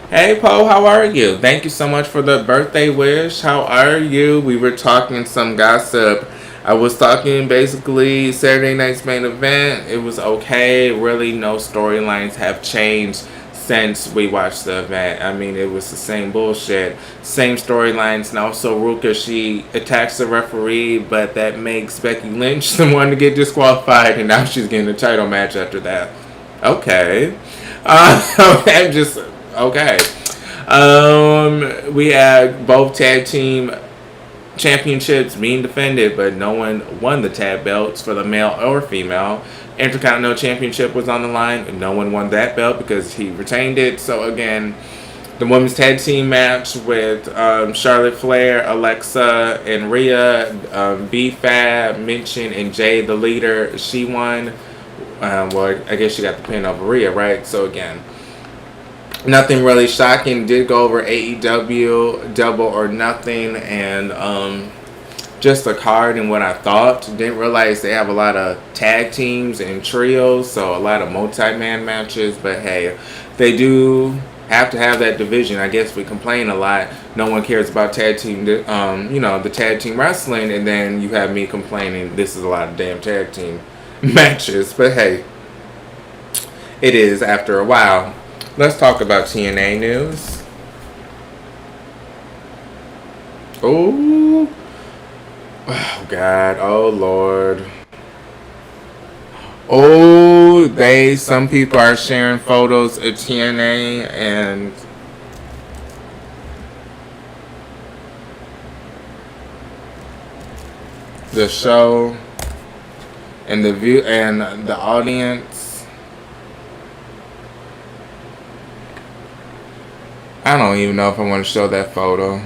Hey Poe, how are you? Thank you so much for the birthday wish. How are you? We were talking some gossip. I was talking basically Saturday night's main event. It was okay. Really, no storylines have changed since we watched the event. I mean, it was the same bullshit. Same storylines. Now, so Ruka, she attacks the referee, but that makes Becky Lynch the one to get disqualified, and now she's getting a title match after that. Okay. I'm just... Okay. We had both tag team championships being defended, but no one won the tag belts for the male or female. Intercontinental Championship was on the line, and no one won that belt because he retained it. So again, the women's tag team match with Charlotte Flair, Alexa, and Rhea, B-Fab, Minchin, and Jay, the leader, she won. Well, I guess she got the pin over Rhea, right? So again, nothing really shocking. Did go over AEW Double or Nothing, and just a card and what I thought. Didn't realize they have a lot of tag teams and trios, so a lot of multi-man matches. But hey, they do have to have that division. I guess we complain a lot. No one cares about tag team, the tag team wrestling, and then you have me complaining this is a lot of damn tag team matches. But hey, it is after a while. Let's talk about TNA news. Oh God, oh Lord. Oh, some people are sharing photos of TNA and the show and the view and the audience. I don't even know if I want to show that photo.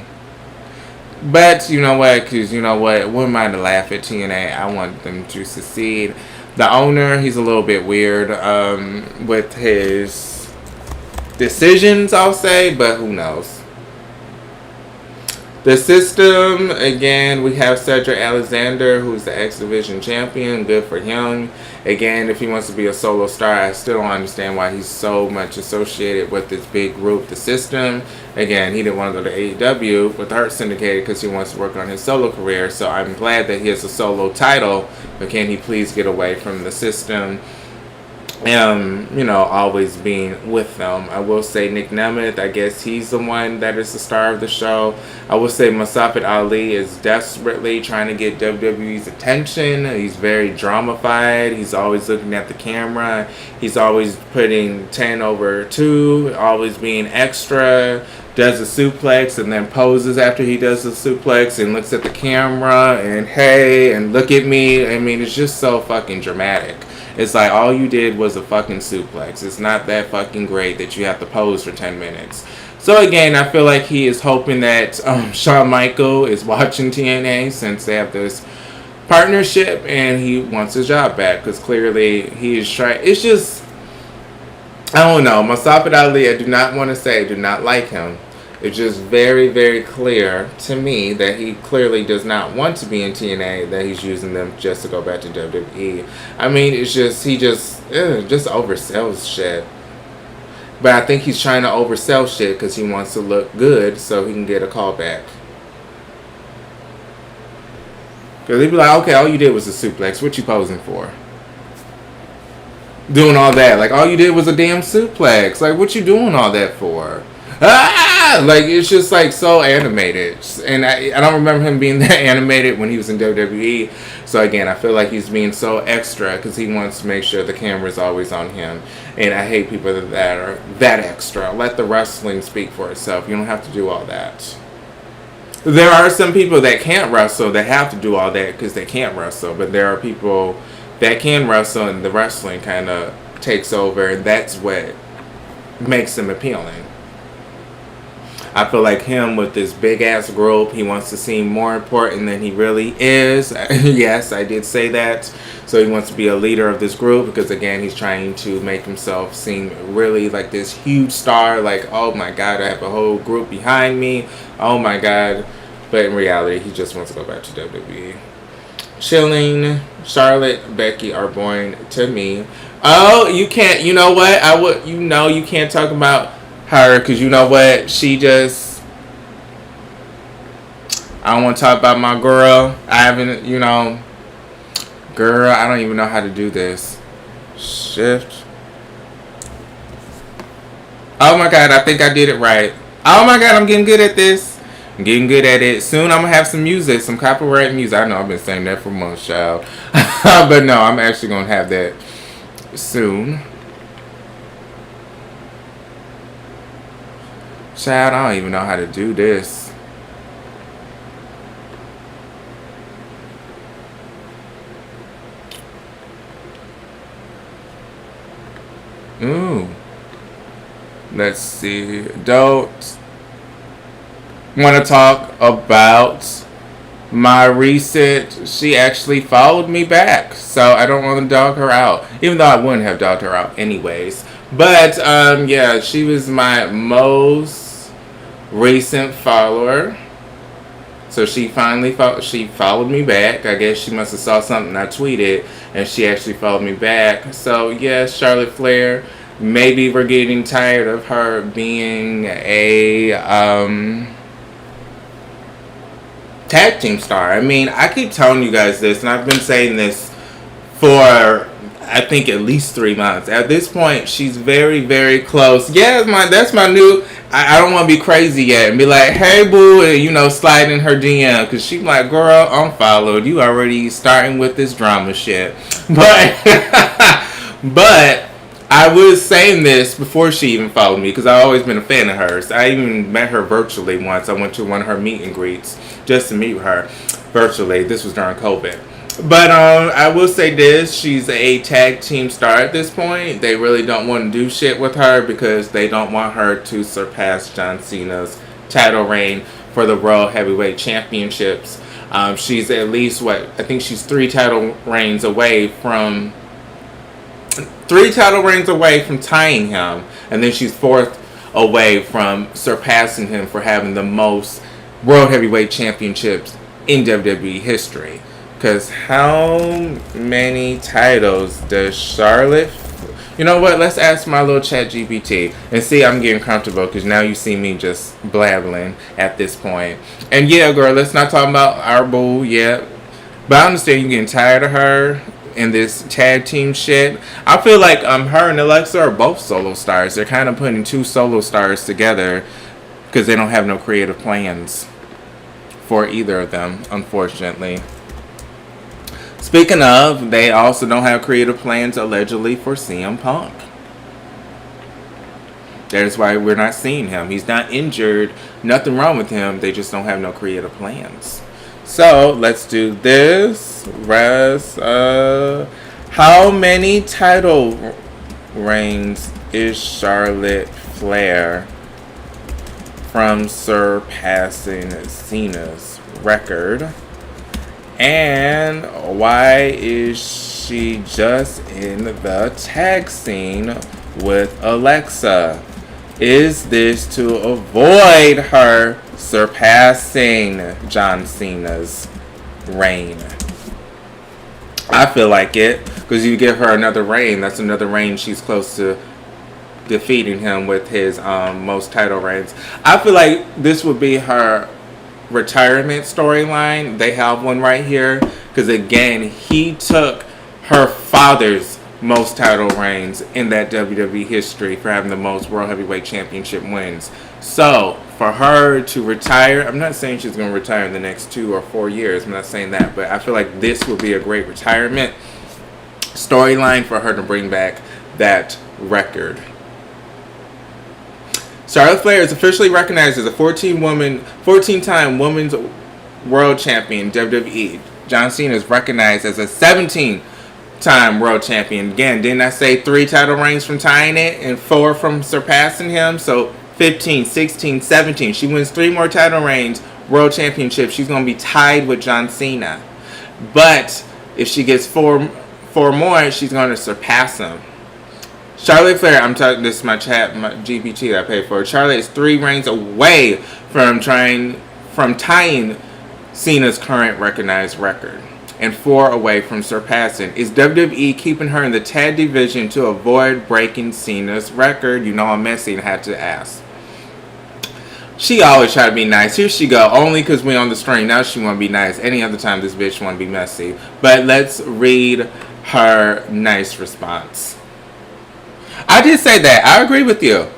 But you know what? Because you know what? What am I to laugh at TNA? I want them to succeed. The owner, he's a little bit weird with his decisions, I'll say. But who knows? The system, again, we have Cedric Alexander, who's the X Division champion. Good for him. Again, if he wants to be a solo star, I still don't understand why he's so much associated with this big group, the system. Again, he didn't want to go to AEW with the Hurt Syndicate because he wants to work on his solo career. So I'm glad that he has a solo title, but can he please get away from the system? always being with them. I will say Nick Nemeth, I guess he's the one that is the star of the show. I will say Mustafa Ali is desperately trying to get WWE's attention. He's very dramified. He's always looking at the camera. He's always putting 10 over 2, always being extra. Does a suplex and then poses after he does the suplex and looks at the camera and hey and look at me. I mean, it's just so fucking dramatic. It's like all you did was a fucking suplex. It's not that fucking great that you have to pose for 10 minutes. So again, I feel like he is hoping that Shawn Michaels is watching TNA since they have this partnership and he wants his job back because clearly he is trying. It's just, I don't know. Mustafa Ali, I do not want to say, do not like him. It's just very, very clear to me that he clearly does not want to be in TNA, that he's using them just to go back to WWE. I mean, it's just, he just oversells shit. But I think he's trying to oversell shit because he wants to look good so he can get a callback. Because they'd be like, okay, all you did was a suplex. What you posing for? Doing all that. Like, all you did was a damn suplex. Like, what you doing all that for? Like, it's just like so animated, and I don't remember him being that animated when he was in WWE. So again, I feel like he's being so extra because he wants to make sure the camera's always on him, and I hate people that are that extra. Let the wrestling speak for itself. You don't have to do all that. There are some people that can't wrestle that have to do all that because they can't wrestle, but there are people that can wrestle and the wrestling kind of takes over, and that's what makes them appealing. I feel like him with this big ass group, he wants to seem more important than he really is. Yes, I did say that. So he wants to be a leader of this group because again, he's trying to make himself seem really like this huge star. Like, oh my God, I have a whole group behind me. Oh my God. But in reality, he just wants to go back to WWE. Chilling. Charlotte, Becky are boring to me. Oh, you can't. You know what? You can't talk about her because you know what, she just, I don't want to talk about my girl. I haven't, girl, I don't even know how to do this. Shift. Oh my God, I think I did it right. Oh my God, I'm getting good at this. I'm getting good at it. Soon I'm gonna have some music, some copyright music. I know I've been saying that for months, child. But no, I'm actually gonna have that soon. Child, I don't even know how to do this. Ooh. Let's see. Don't want to talk about my recent. She actually followed me back. So I don't want to dog her out. Even though I wouldn't have dogged her out anyways. But, yeah, she was my most recent follower. So she finally followed me back. I guess she must have saw something I tweeted and she actually followed me back. So yes, Charlotte Flair, maybe we're getting tired of her being a tag team star. I mean, I keep telling you guys this, and I've been saying this for I think at least 3 months. At this point, she's very, very close. Yeah, that's my new. I don't want to be crazy yet and be like, hey boo, and slide in her DM because she's like, girl, I'm followed. You already starting with this drama shit. But but I was saying this before she even followed me because I've always been a fan of hers. I even met her virtually once. I went to one of her meet and greets just to meet her virtually. This was during COVID. But I will say this, she's a tag team star at this point. They really don't want to do shit with her because they don't want her to surpass John Cena's title reign for the World Heavyweight Championships. She's at least, I think she's 3 title reigns away from tying him. And then she's 4th away from surpassing him for having the most World Heavyweight Championships in WWE history. Because how many titles does Charlotte... You know what? Let's ask my little chat GPT. And see, I'm getting comfortable because now you see me just blabbling at this point. And yeah, girl, let's not talk about our boo yet. But I understand you're getting tired of her. in this tag team shit. I feel like her and Alexa are both solo stars. They're kind of putting two solo stars together because they don't have no creative plans for either of them, unfortunately. Speaking of, they also don't have creative plans allegedly for CM Punk. That's why we're not seeing him. He's not injured. Nothing wrong with him. They just don't have no creative plans. So, let's do this. How many title reigns is Charlotte Flair from surpassing Cena's record? And why is she just in the tag scene with Alexa? Is this to avoid her surpassing John Cena's reign? I feel like it, because you give her another reign, that's another reign she's close to defeating him with his most title reigns. I feel like this would be her retirement storyline. They have one right here, because again, he took her father's most title reigns in that WWE history for having the most World Heavyweight Championship wins. So, for her to retire, I'm not saying she's going to retire in the next 2 or 4 years. I'm not saying that. But I feel like this would be a great retirement storyline for her to bring back that record. Charlotte Flair is officially recognized as a 14-time Women's World Champion, WWE. John Cena is recognized as a 17-time World Champion. Again, didn't I say 3 title reigns from tying it and 4 from surpassing him? So 15, 16, 17. She wins 3 more title reigns, World Championships. She's going to be tied with John Cena. But if she gets 4 more, she's going to surpass him. Charlotte Flair, I'm talking, this is my GPT that I paid for. Charlotte is 3 reigns away from tying Cena's current recognized record, and 4 away from surpassing. Is WWE keeping her in the tag division to avoid breaking Cena's record? You know I'm messy and had to ask. She always try to be nice. Here she go. Only because we on the string. Now she want to be nice. Any other time this bitch want to be messy. But let's read her nice response. I did say that. I agree with you.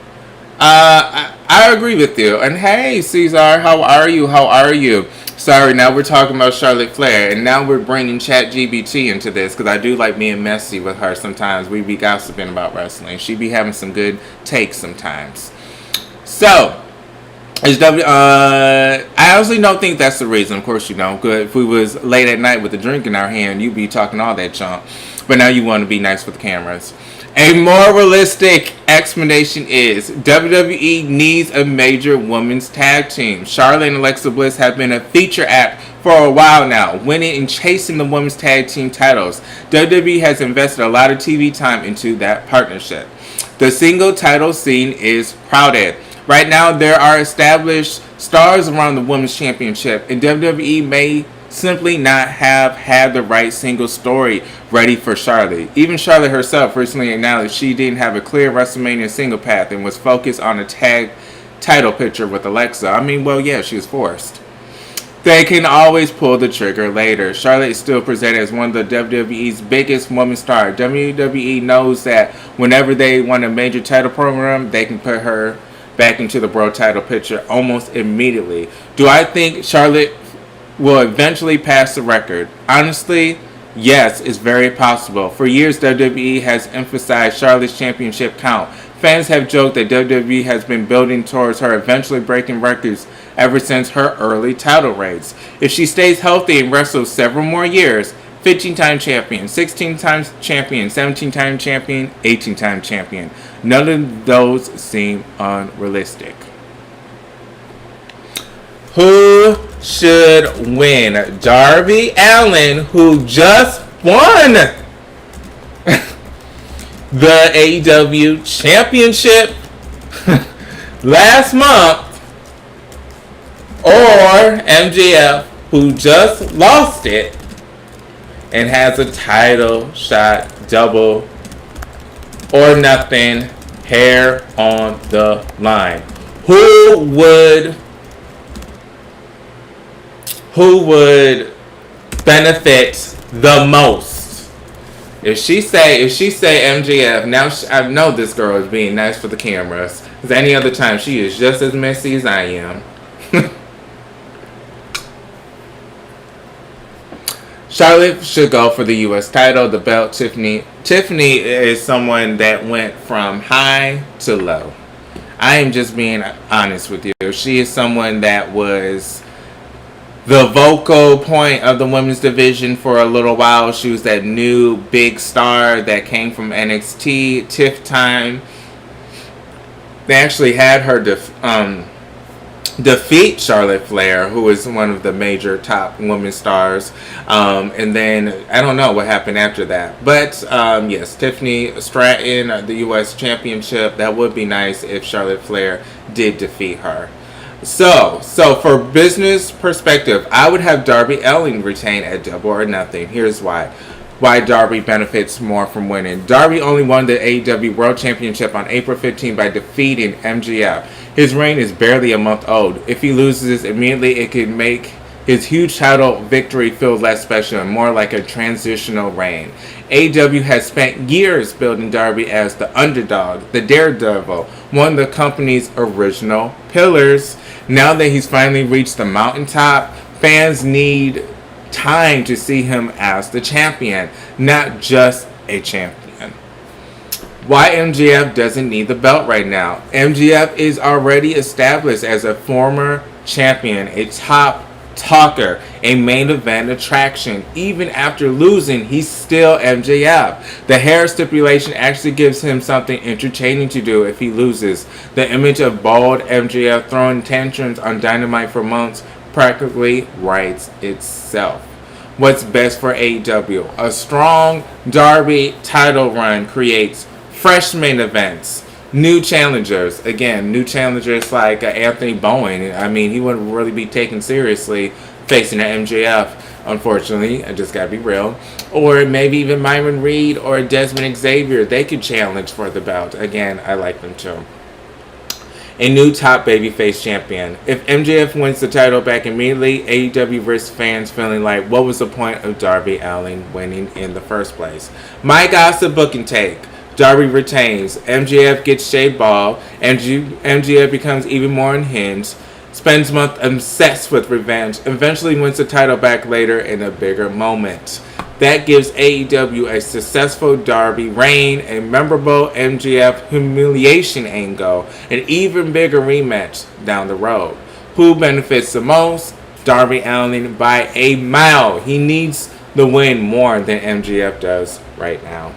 I agree with you. And hey, Cesar, how are you? How are you? Sorry, now we're talking about Charlotte Flair, and now we're bringing ChatGPT into this, because I do like being messy with her sometimes. We be gossiping about wrestling. She be having some good takes sometimes. So, I honestly don't think that's the reason. Of course you don't. Good. If we was late at night with a drink in our hand, you'd be talking all that junk. But now you want to be nice with the cameras. A more realistic explanation is WWE needs a major women's tag team. Charlotte and Alexa Bliss have been a feature act for a while now, winning and chasing the women's tag team titles. WWE has invested a lot of TV time into that partnership. The single title scene is crowded. Right now, there are established stars around the women's championship, and WWE may simply not have had the right single story ready for Charlotte. Even Charlotte herself recently acknowledged she didn't have a clear WrestleMania single path and was focused on a tag title picture with Alexa. I mean, well, yeah, she was forced. They can always pull the trigger later. Charlotte is still presented as one of the WWE's biggest women's stars. WWE knows that whenever they want a major title program, they can put her back into the world title picture almost immediately. Do I think Charlotte will eventually pass the record? Honestly, yes, it's very possible. For years, WWE has emphasized Charlotte's championship count. Fans have joked that WWE has been building towards her eventually breaking records ever since her early title reigns. If she stays healthy and wrestles several more years, 15-time champion, 16-time champion, 17-time champion, 18-time champion. None of those seem unrealistic. Who should win? Darby Allin, who just won the AEW Championship last month, or MJF, who just lost it and has a title shot, double or nothing, hair on the line. Who would benefit the most If she say MGF, now I know this girl is being nice for the cameras. Because any other time she is just as messy as I am. Charlotte should go for the U.S. title, the belt. Tiffany is someone that went from high to low. I am just being honest with you. She is someone that was the vocal point of the women's division for a little while. She was that new big star that came from NXT. Tiff Time. They actually had her defeat Charlotte Flair, who is one of the major top women's stars. And then I don't know what happened after that. But yes, Tiffany Stratton, the U.S. Championship. That would be nice if Charlotte Flair did defeat her. So for business perspective, I would have Darby Allin retain at Double or Nothing. Here's why. Why Darby benefits more from winning. Darby only won the AEW World Championship on April 15 by defeating MJF. His reign is barely a month old. If he loses immediately, it could make his huge title victory feel less special and more like a transitional reign. AEW has spent years building Darby as the underdog, the daredevil, one of the company's original pillars. Now that he's finally reached the mountaintop, fans need time to see him as the champion, not just a champion. Why MJF doesn't need the belt right now? MJF is already established as a former champion, a top talker, a main event attraction. Even after losing, he's still MJF. The hair stipulation actually gives him something entertaining to do if he loses. The image of bald MJF throwing tantrums on Dynamite for months practically writes itself. What's best for AEW? A strong Darby title run creates fresh main events, new challengers. Again, new challengers like Anthony Bowen. I mean, he wouldn't really be taken seriously facing an MJF, unfortunately. I just gotta be real. Or maybe even Myron Reed or Desmond Xavier. They could challenge for the belt. Again, I like them too. A new top babyface champion. If MJF wins the title back immediately, AEW risks fans feeling like, what was the point of Darby Allin winning in the first place? My gossip book and take. Darby retains. MJF gets shaved bald. MJF becomes even more unhinged. Spends months obsessed with revenge. Eventually wins the title back later in a bigger moment. That gives AEW a successful Darby reign, a memorable MJF humiliation angle, an even bigger rematch down the road. Who benefits the most? Darby Allin by a mile. He needs the win more than MJF does right now.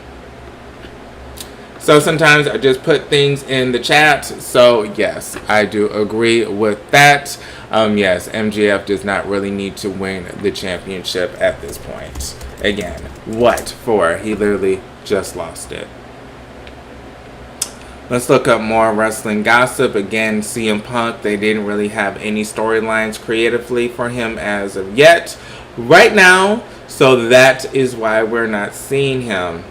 So sometimes I just put things in the chat. So yes, I do agree with that. Yes, MJF does not really need to win the championship at this point. Again, what for? He literally just lost it. Let's look up more wrestling gossip. Again, CM Punk, they didn't really have any storylines creatively for him as of yet. Right now, so that is why we're not seeing him.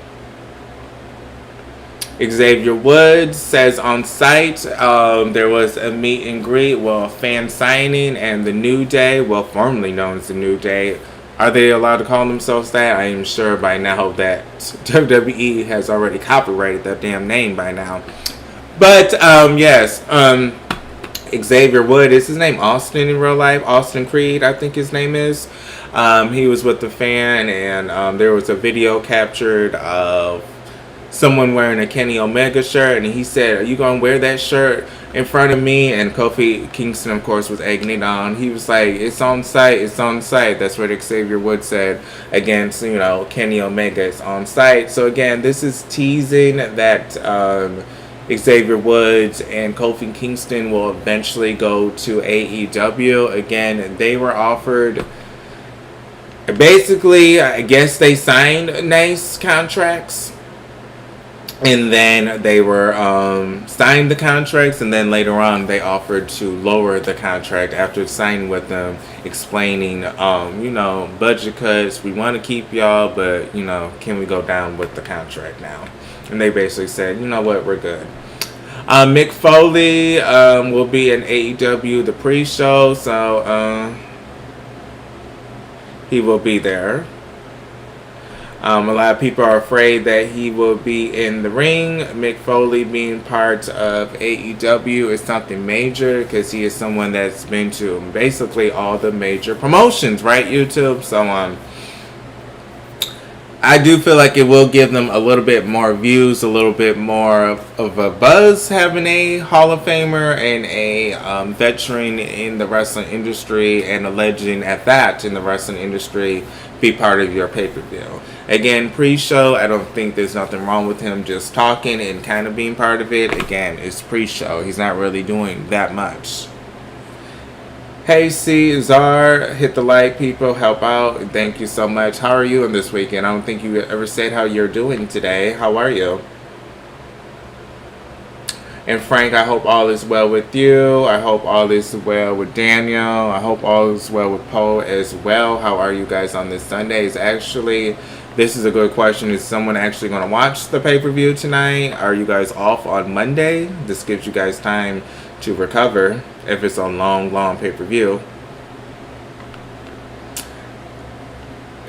Xavier Woods says on site there was a meet and greet, a fan signing, and the New Day, formerly known as the New Day. Are they allowed to call themselves that? I am sure by now that WWE has already copyrighted that damn name by now. But yes, Xavier Wood, is his name Austin in real life? Austin Creed, I think his name is. He was with the fan, and there was a video captured of someone wearing a Kenny Omega shirt, and he said, are you going to wear that shirt in front of me? And Kofi Kingston, of course, was egging it on. He was like, it's on site, it's on site. That's what Xavier Woods said against, Kenny Omega. It's on site. So again, this is teasing that Xavier Woods and Kofi Kingston will eventually go to AEW. Again, they were offered, basically, I guess they signed nice contracts. And then they were signed the contracts, and then later on they offered to lower the contract after signing with them, explaining, budget cuts, we want to keep y'all, but, can we go down with the contract now? And they basically said, you know what, we're good. Mick Foley will be in AEW, the pre-show, so he will be there. A lot of people are afraid that he will be in the ring. Mick Foley being part of AEW is something major because he is someone that's been to basically all the major promotions, right, YouTube? So, I do feel like it will give them a little bit more views, a little bit more of a buzz having a Hall of Famer and a veteran in the wrestling industry and a legend at that in the wrestling industry be part of your pay-per-view. Again, pre-show, I don't think there's nothing wrong with him just talking and kind of being part of it. Again, it's pre-show. He's not really doing that much. Hey C, Czar, hit the like, people, help out. Thank you so much. How are you on this weekend? I don't think you ever said how you're doing today. How are you? And Frank, I hope all is well with you. I hope all is well with Daniel. I hope all is well with Poe as well. How are you guys on this Sunday? This is a good question. Is someone actually going to watch the pay-per-view tonight? Are you guys off on Monday? This gives you guys time to recover if it's a long pay-per-view.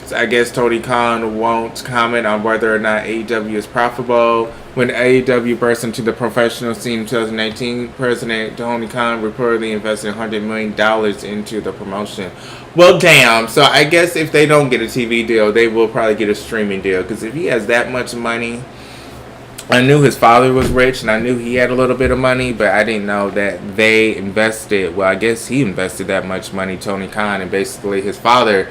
So I guess Tony Khan won't comment on whether or not AEW is profitable. When AEW burst into the professional scene in 2019, President Tony Khan reportedly invested $100 million into the promotion. Well, damn. So I guess if they don't get a TV deal, they will probably get a streaming deal. Because if he has that much money, I knew his father was rich and I knew he had a little bit of money, but I didn't know that they invested. Well, I guess he invested that much money, Tony Khan, and basically his father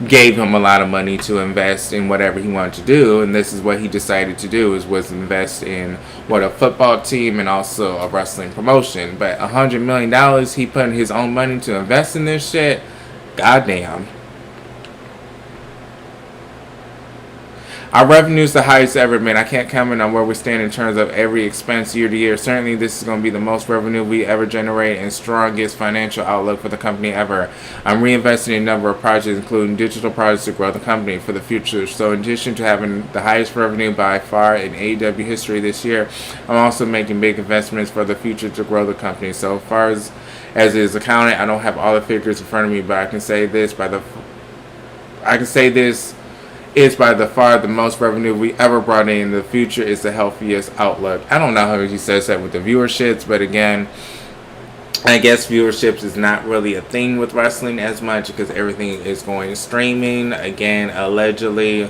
gave him a lot of money to invest in whatever he wanted to do, and this is what he decided to do, was invest in a football team and also a wrestling promotion. But $100 million he put in his own money to invest in this shit, goddamn. Our revenue is the highest ever been. I can't comment on where we stand in terms of every expense year to year. Certainly, this is going to be the most revenue we ever generate and strongest financial outlook for the company ever. I'm reinvesting in a number of projects, including digital projects to grow the company for the future. So, in addition to having the highest revenue by far in AEW history this year, I'm also making big investments for the future to grow the company. So, as far as it is accounted, I don't have all the figures in front of me, but I can say this is by the far the most revenue we ever brought in. The future is the healthiest outlook. I don't know how he says that with the viewerships, but again, I guess viewerships is not really a thing with wrestling as much because everything is going streaming. Again, allegedly,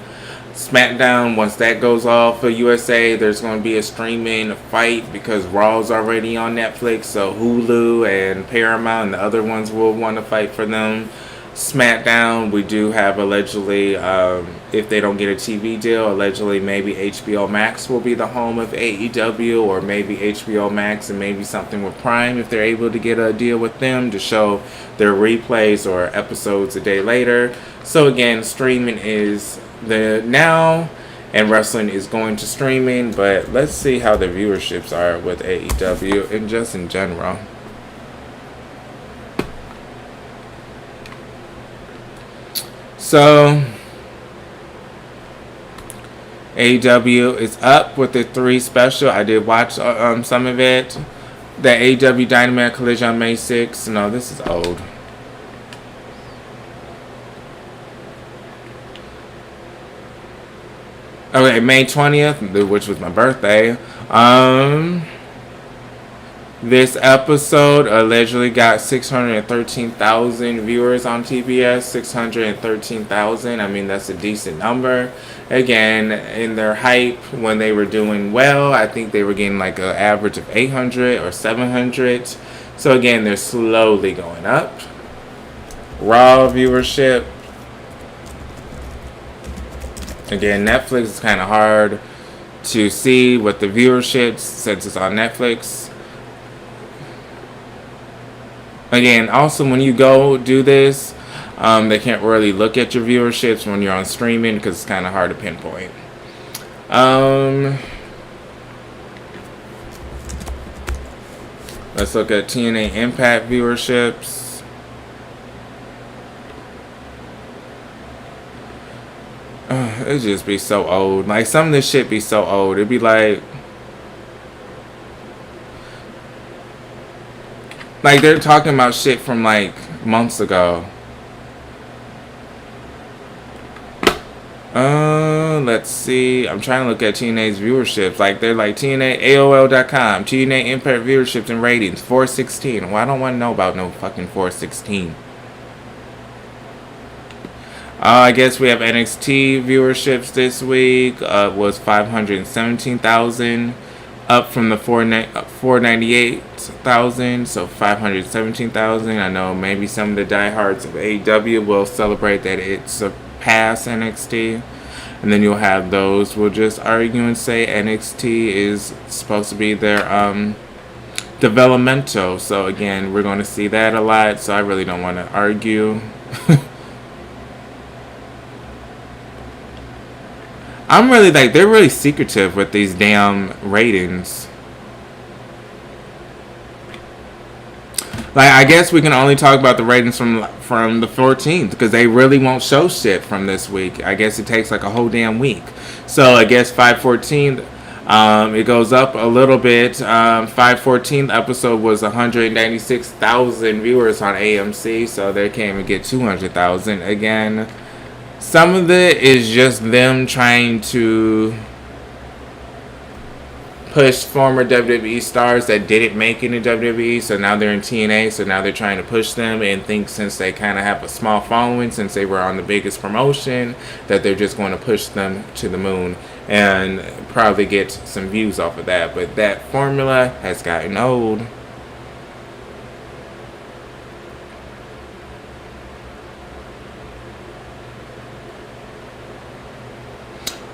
SmackDown, once that goes off for USA, there's going to be a streaming fight because Raw's already on Netflix, so Hulu and Paramount and the other ones will want to fight for them. SmackDown, we do have allegedly, if they don't get a TV deal, allegedly maybe HBO Max will be the home of AEW, or maybe HBO Max and maybe something with Prime if they're able to get a deal with them to show their replays or episodes a day later. So again, streaming is the now, and wrestling is going to streaming, but let's see how the viewerships are with AEW and just in general. So, AEW is up with the 3 special. I did watch some of it. The AEW Dynamite Collision on May 6th. No, this is old. Okay, May 20th, which was my birthday. This episode allegedly got 613,000 viewers on TBS. 613,000. I mean, that's a decent number. Again, in their hype, when they were doing well, I think they were getting like an average of 800 or 700. So again, they're slowly going up. Raw viewership. Again, Netflix is kind of hard to see what the viewership since it's on Netflix. Again, also when you go do this, they can't really look at your viewerships when you're on streaming because it's kind of hard to pinpoint. Let's look at TNA Impact viewerships. It'd just be so old. Like, some of this shit be so old. It'd be like they're talking about shit from like months ago. let's see. I'm trying to look at TNA's viewerships. Like, they're like TNA, AOL.com, TNA Impact viewerships and ratings, 416. Well, I don't want to know about no fucking 416. I guess we have NXT viewerships this week. Was 517,000, up from the 498,000, so 517,000. I know maybe some of the diehards of AEW will celebrate that it surpassed NXT. And then you'll have those who will just argue and say NXT is supposed to be their developmental. So again, we're going to see that a lot, so I really don't want to argue. I'm really like, they're really secretive with these damn ratings. Like, I guess we can only talk about the ratings from the 14th, because they really won't show shit from this week. I guess it takes like a whole damn week. So I guess 514th, it goes up a little bit. 514th episode was 196,000 viewers on AMC, so they can't even get 200,000 again. Some of it is just them trying to push former WWE stars that didn't make it in WWE, so now they're in TNA, so now they're trying to push them and think since they kind of have a small following, since they were on the biggest promotion, that they're just going to push them to the moon and probably get some views off of that. But that formula has gotten old.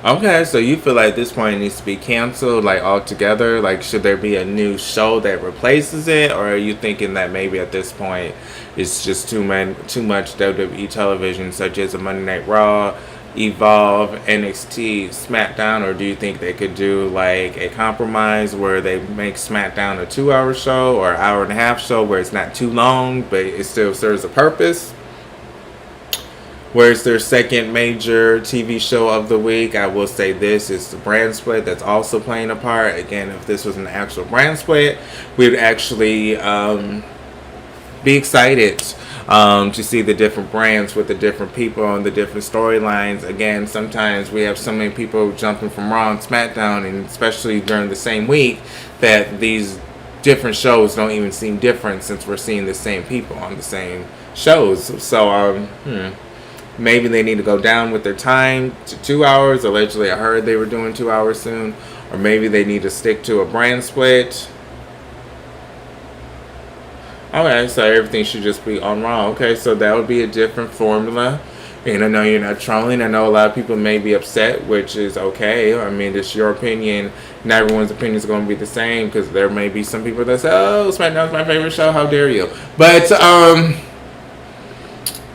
Okay, so you feel like this point needs to be canceled, like altogether? Like, should there be a new show that replaces it, or are you thinking that maybe at this point it's just too much WWE television, such as a Monday Night Raw, Evolve, NXT, SmackDown, or do you think they could do like a compromise where they make SmackDown a 2-hour show or an hour and a half show where it's not too long, but it still serves a purpose? Where's their second major TV show of the week? I will say this is the brand split that's also playing a part. Again, if this was an actual brand split, we'd actually be excited to see the different brands with the different people and the different storylines. Again, sometimes we have so many people jumping from Raw and SmackDown, and especially during the same week, that these different shows don't even seem different since we're seeing the same people on the same shows. So, maybe they need to go down with their time to 2 hours. Allegedly, I heard they were doing 2 hours soon. Or maybe they need to stick to a brand split. Okay, so everything should just be on Raw. Okay, so that would be a different formula. And I know you're not trolling. I know a lot of people may be upset, which is okay. I mean, it's your opinion. Not everyone's opinion is going to be the same, because there may be some people that say, oh, SmackDown's my favorite show. How dare you? But,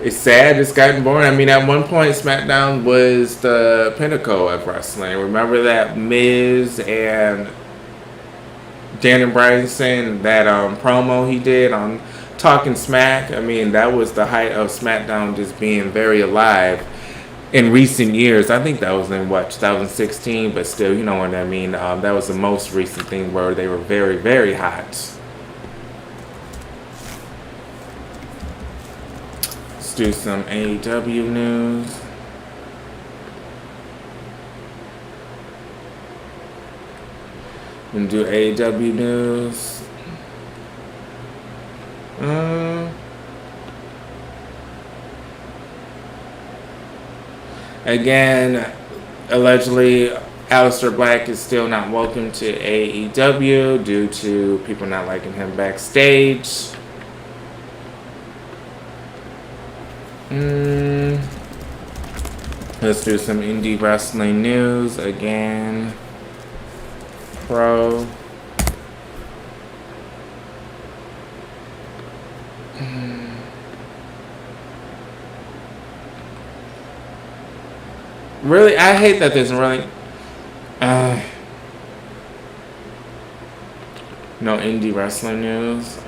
it's sad. It's gotten boring. I mean, at one point, SmackDown was the pinnacle of wrestling. Remember that Miz and Daniel Bryanson, that promo he did on Talking Smack? I mean, that was the height of SmackDown just being very alive in recent years. I think that was in, 2016? But still, you know what I mean. That was the most recent thing where they were very, very hot. Do some AEW news. And do AEW news. Again, allegedly, Aleister Black is still not welcome to AEW due to people not liking him backstage. Let's do some indie wrestling news again. Pro. Really, I hate that there's really no indie wrestling news.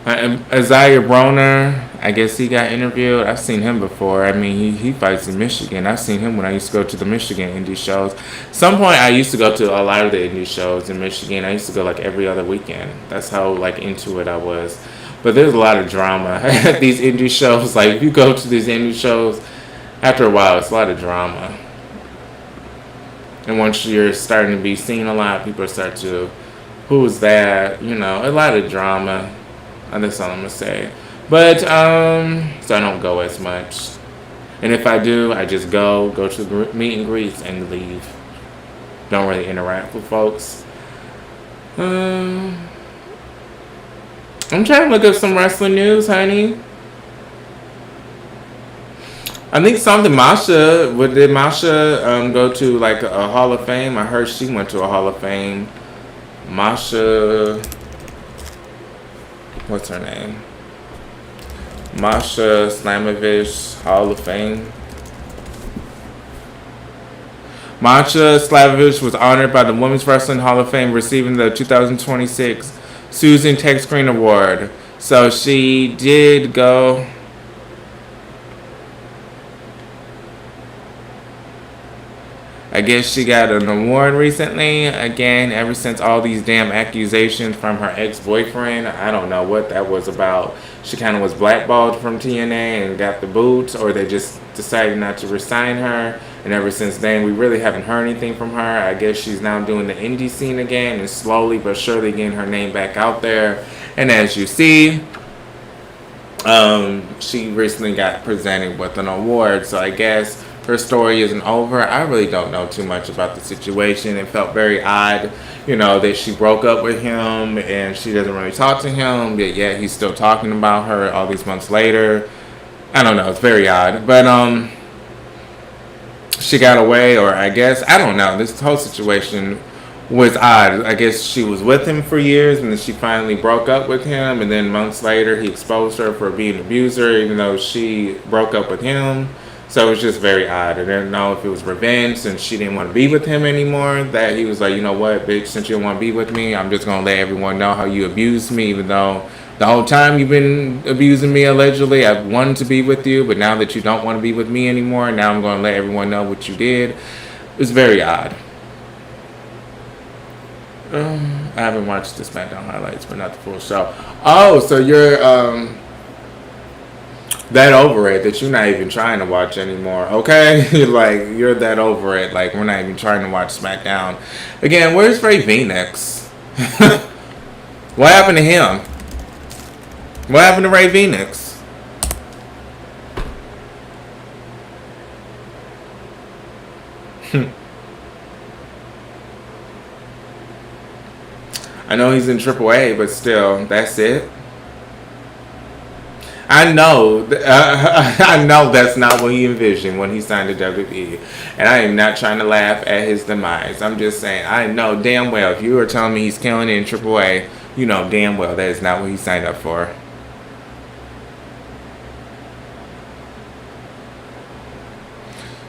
Isaiah Broner, I guess he got interviewed. I've seen him before. I mean, he fights in Michigan. I've seen him when I used to go to the Michigan indie shows. Some point, I used to go to a lot of the indie shows in Michigan. I used to go like every other weekend. That's how like into it I was. But there's a lot of drama at these indie shows. Like, if you go to these indie shows, After a while, it's a lot of drama. And once you're starting to be seen a lot, people start to, who's that? You know, a lot of drama. That's all I'm gonna say. But so I don't go as much. And if I do, I just go to the meet and greets and leave. Don't really interact with folks. I'm trying to look up some wrestling news, honey. I think something Masha, did Masha go to like a Hall of Fame? I heard she went to a Hall of Fame. Masha, what's her name? Masha Slamovich Hall of Fame. Masha Slamovich was honored by the Women's Wrestling Hall of Fame, receiving the 2026 Susan Tech Screen Award. So she did go. I guess she got an award recently. Again, ever since all these damn accusations from her ex-boyfriend. I don't know what that was about. She kind of was blackballed from TNA and got the boot, or they just decided not to resign her. And ever since then, we really haven't heard anything from her. I guess she's now doing the indie scene again and slowly but surely getting her name back out there. And as you see, she recently got presented with an award. So I guess her story isn't over. I really don't know too much about the situation. It felt very odd, you know, that she broke up with him and she doesn't really talk to him, but yet he's still talking about her all these months later. I don't know. It's very odd. But she got away, or I guess, I don't know. This whole situation was odd. I guess she was with him for years and then she finally broke up with him, and then months later he exposed her for being an abuser even though she broke up with him. So it was just very odd. I didn't know if it was revenge since she didn't want to be with him anymore, that he was like, you know what, bitch, since you don't want to be with me, I'm just going to let everyone know how you abused me, even though the whole time you've been abusing me, allegedly. I wanted to be with you, but now that you don't want to be with me anymore, now I'm going to let everyone know what you did. It was very odd. I haven't watched the SmackDown highlights, but not the full show. Oh, so you're that over it that you're not even trying to watch anymore, okay? Like, you're that over it. Like, we're not even trying to watch SmackDown. Again, where's Ray Phoenix? What happened to him? What happened to Ray Phoenix? I know he's in AAA, but still, that's it. I know that's not what he envisioned when he signed to WWE. And I am not trying to laugh at his demise. I'm just saying, I know damn well, if you were telling me he's killing it in AAA, you know damn well that is not what he signed up for.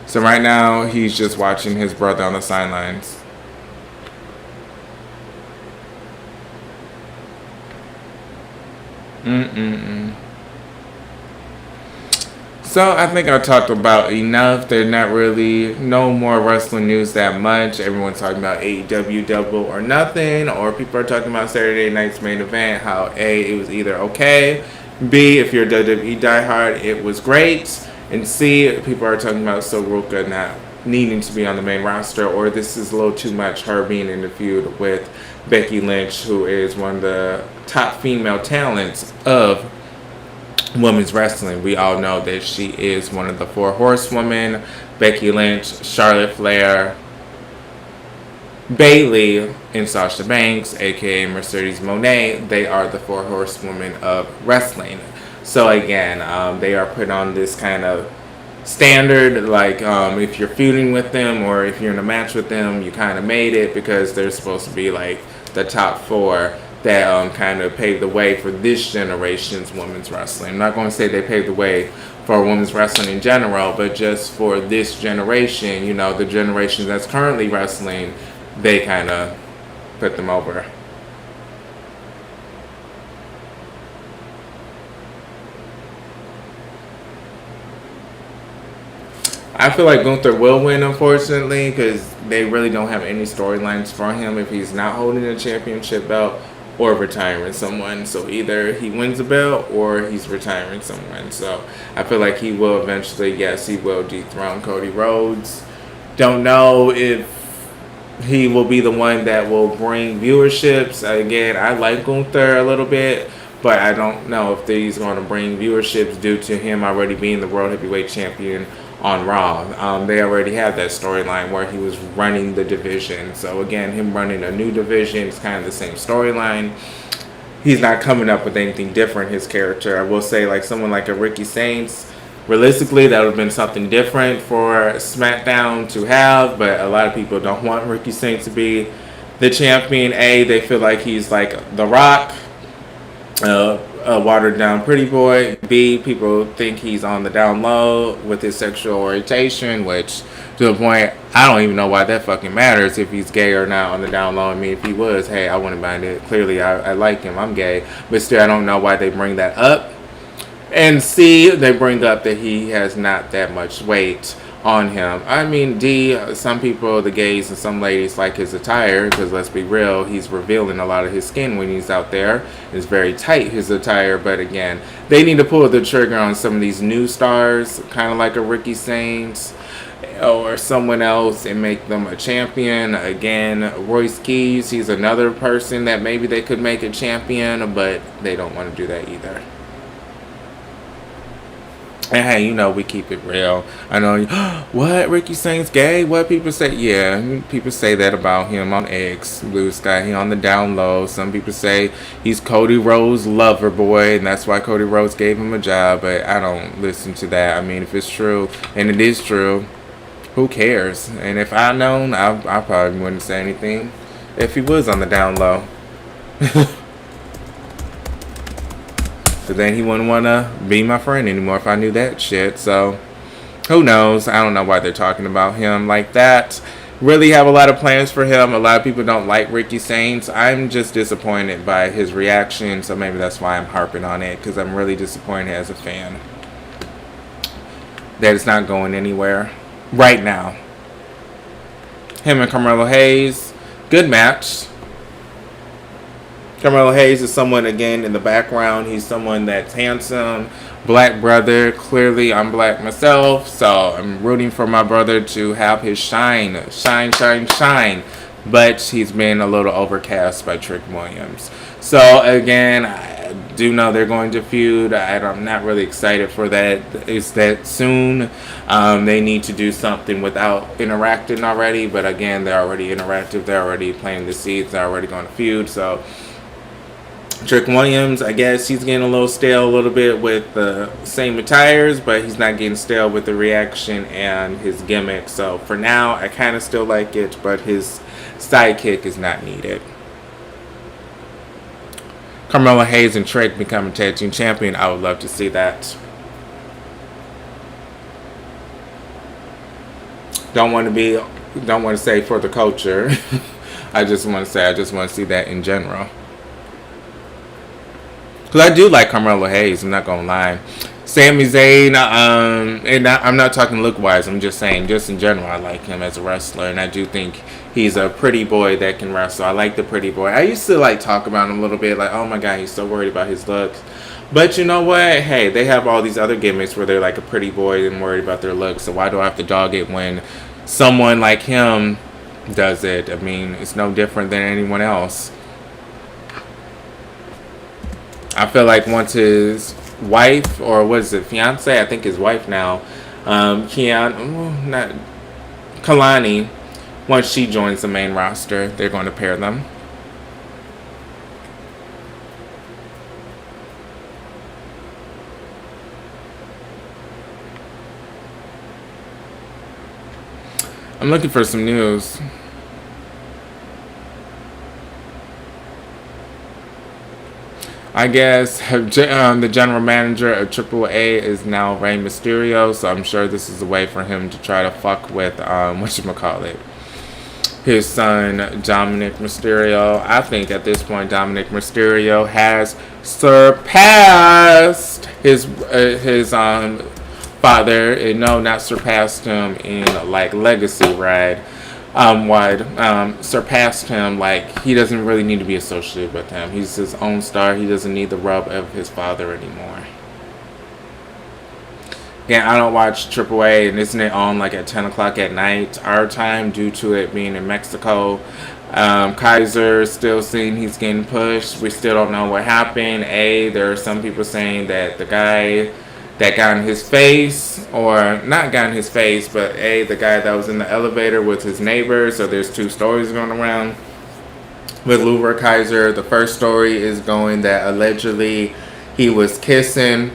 So right now, he's just watching his brother on the sidelines. So I think I talked about enough. There's not really no more wrestling news that much. Everyone's talking about AEW Double or nothing, or people are talking about Saturday night's main event, how A, it was either okay, B, if you're a WWE diehard, it was great, and C, people are talking about Soruka not needing to be on the main roster, or this is a little too much, her being in the feud with Becky Lynch, who is one of the top female talents of women's wrestling. We all know that she is one of the four horsewomen: Becky Lynch, Charlotte Flair, Bayley, and Sasha Banks, aka Mercedes Moné. They are the four horsewomen of wrestling. So again, they are put on this kind of standard, like if you're feuding with them or if you're in a match with them, you kind of made it, because they're supposed to be like the top four that kind of paved the way for this generation's women's wrestling. I'm not going to say they paved the way for women's wrestling in general, but just for this generation, you know, the generation that's currently wrestling, they kind of put them over. I feel like Gunther will win, unfortunately, because they really don't have any storylines for him if he's not holding a championship belt, or retiring someone. So either he wins a belt or he's retiring someone. So I feel like he will eventually, yes, he will dethrone Cody Rhodes. Don't know if he will be the one that will bring viewerships. Again, I like Gunther a little bit, but I don't know if he's going to bring viewerships due to him already being the World Heavyweight Champion on Raw. They already had that storyline where he was running the division. So again, him running a new division is kind of the same storyline. He's not coming up with anything different, his character. I will say, like someone like a Ricky Saints, realistically, that would have been something different for SmackDown to have, but a lot of people don't want Ricky Saints to be the champion. A, they feel like he's like The Rock, a watered down pretty boy. B, people think he's on the down low with his sexual orientation, which to the point, I don't even know why that fucking matters if he's gay or not on the down low. I mean, if he was, hey, I wouldn't mind it. Clearly, I like him. I'm gay. But still, I don't know why they bring that up. And C, they bring up that he has not that much weight on him. I mean, D, some people, the gays and some ladies like his attire, because let's be real, he's revealing a lot of his skin when he's out there. It's very tight, his attire, but again, they need to pull the trigger on some of these new stars, kind of like a Ricky Saints or someone else, and make them a champion. Again, Royce Keys, he's another person that maybe they could make a champion, but they don't want to do that either. And hey, you know, we keep it real. I know, what, Ricky Saints gay? What people say? Yeah, people say that about him on X, Bluesky. He on the down low. Some people say he's Cody Rhodes' lover boy, and that's why Cody Rhodes gave him a job. But I don't listen to that. I mean, if it's true, and it is true, who cares? And if I'd known, I probably wouldn't say anything if he was on the down low. But then he wouldn't want to be my friend anymore if I knew that shit. So, who knows? I don't know why they're talking about him like that. Really have a lot of plans for him. A lot of people don't like Ricky Saints. I'm just disappointed by his reaction. So maybe that's why I'm harping on it. Because I'm really disappointed as a fan that it's not going anywhere right now. Him and Carmelo Hayes. Good match. Carmelo Hayes is someone, again, in the background. He's someone that's handsome, black brother. Clearly, I'm black myself, so I'm rooting for my brother to have his shine. But he's been a little overcast by Trick Williams. So, again, I do know they're going to feud. I'm not really excited for that. It's that soon. They need to do something without interacting already. But, again, they're already interactive. They're already planting the seeds. They're already going to feud, so Trick Williams, I guess he's getting a little stale a little bit with the same attires, but he's not getting stale with the reaction and his gimmick. So for now, I kind of still like it, but his sidekick is not needed. Carmelo Hayes and Trick become a tag team champion. I would love to see that. Don't want to say for the culture. I just want to see that in general. Because I do like Carmelo Hayes, I'm not going to lie. Sami Zayn, and I'm not talking look-wise, I'm just saying, just in general, I like him as a wrestler, and I do think he's a pretty boy that can wrestle. I like the pretty boy. I used to, talk about him a little bit, oh my god, he's so worried about his looks. But you know what? Hey, they have all these other gimmicks where they're like a pretty boy and worried about their looks, so why do I have to dog it when someone like him does it? I mean, it's no different than anyone else. I feel like once his wife, or what is it, fiance? I think his wife now, Kalani, once she joins the main roster, they're going to pair them. I'm looking for some news. I guess the general manager of AAA is now Rey Mysterio, so I'm sure this is a way for him to try to fuck with, his son, Dominic Mysterio. I think at this point, Dominic Mysterio has surpassed his father. No, not surpassed him in, legacy, right? surpassed him. Like, he doesn't really need to be associated with him. He's his own star. He doesn't need the rub of his father anymore. Again, I don't watch AAA, and isn't it on like at 10 o'clock at night our time due to it being in Mexico? Kaiser still saying he's getting pushed. We still don't know what happened. There are some people saying that the guy that got in his face, or not got in his face, but the guy that was in the elevator was his neighbor. So there's two stories going around with Luber Kaiser. The first story is going that allegedly he was kissing.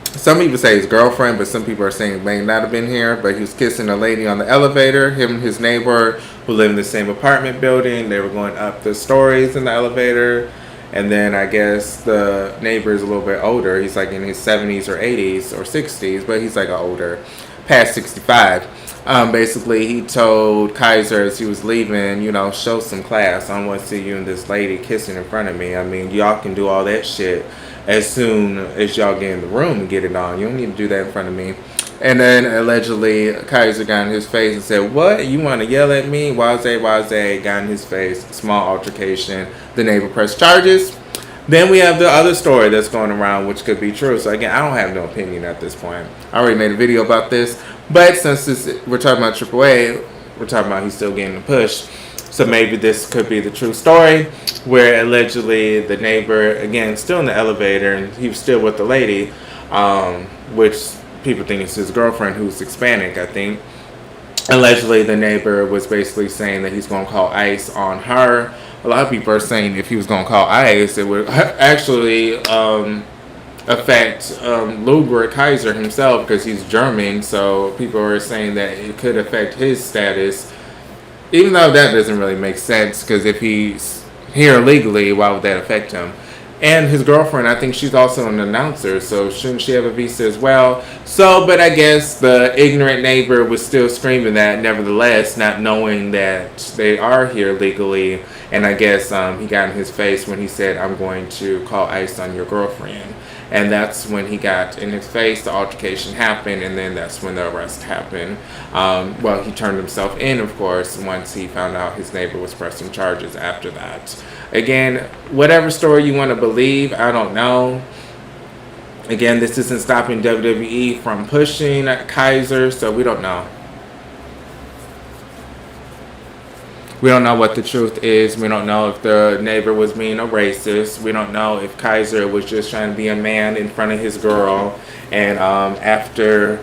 Some people say his girlfriend, but some people are saying it may not have been here. But he was kissing a lady on the elevator. Him and his neighbor, who live in the same apartment building, they were going up the stories in the elevator. And then I guess the neighbor is a little bit older. He's like in his 70s or 80s or 60s, but he's like an older, past 65. Basically, he told Kaiser as he was leaving, show some class. I don't want to see you and this lady kissing in front of me. I mean, y'all can do all that shit as soon as y'all get in the room and get it on. You don't need to do that in front of me. And then allegedly Kaiser got in his face and said, "What? You want to yell at me?" Waze got in his face. Small altercation. The neighbor pressed charges. Then we have the other story that's going around, which could be true. So again, I don't have no opinion at this point. I already made a video about this. But since we're talking about AAA, we're talking about he's still getting the push. So maybe this could be the true story, where allegedly the neighbor, again, still in the elevator, and he was still with the lady, which people think is his girlfriend, who's Hispanic, I think. Allegedly, the neighbor was basically saying that he's going to call ICE on her. A lot of people are saying if he was going to call ICE, it would actually affect Luber Kaiser himself, because he's German. So people are saying that it could affect his status, even though that doesn't really make sense, because if he's here legally, why would that affect him? And his girlfriend, I think she's also an announcer, so shouldn't she have a visa as well? So, but I guess the ignorant neighbor was still screaming that, nevertheless, not knowing that they are here legally. And I guess he got in his face when he said, "I'm going to call ICE on your girlfriend." And that's when he got in his face, the altercation happened, and then that's when the arrest happened. Well, he turned himself in, of course, once he found out his neighbor was pressing charges after that. Again, whatever story you want to believe, I don't know. Again, this isn't stopping WWE from pushing Kaiser, so we don't know. We don't know what the truth is. We don't know if the neighbor was being a racist. We don't know if Kaiser was just trying to be a man in front of his girl. And after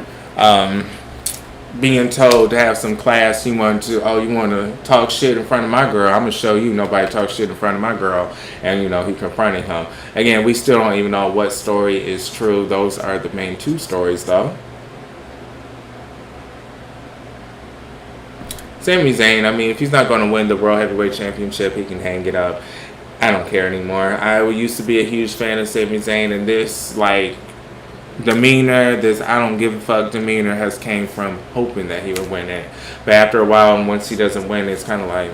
being told to have some class, you want to talk shit in front of my girl? I'm going to show you nobody talks shit in front of my girl. And, he confronted him. Again, we still don't even know what story is true. Those are the main two stories, though. Sami Zayn, I mean, if he's not going to win the World Heavyweight Championship, he can hang it up. I don't care anymore. I used to be a huge fan of Sami Zayn, and this, demeanor, this I don't give a fuck demeanor has came from hoping that he would win it. But after a while, and once he doesn't win, it's kind of like,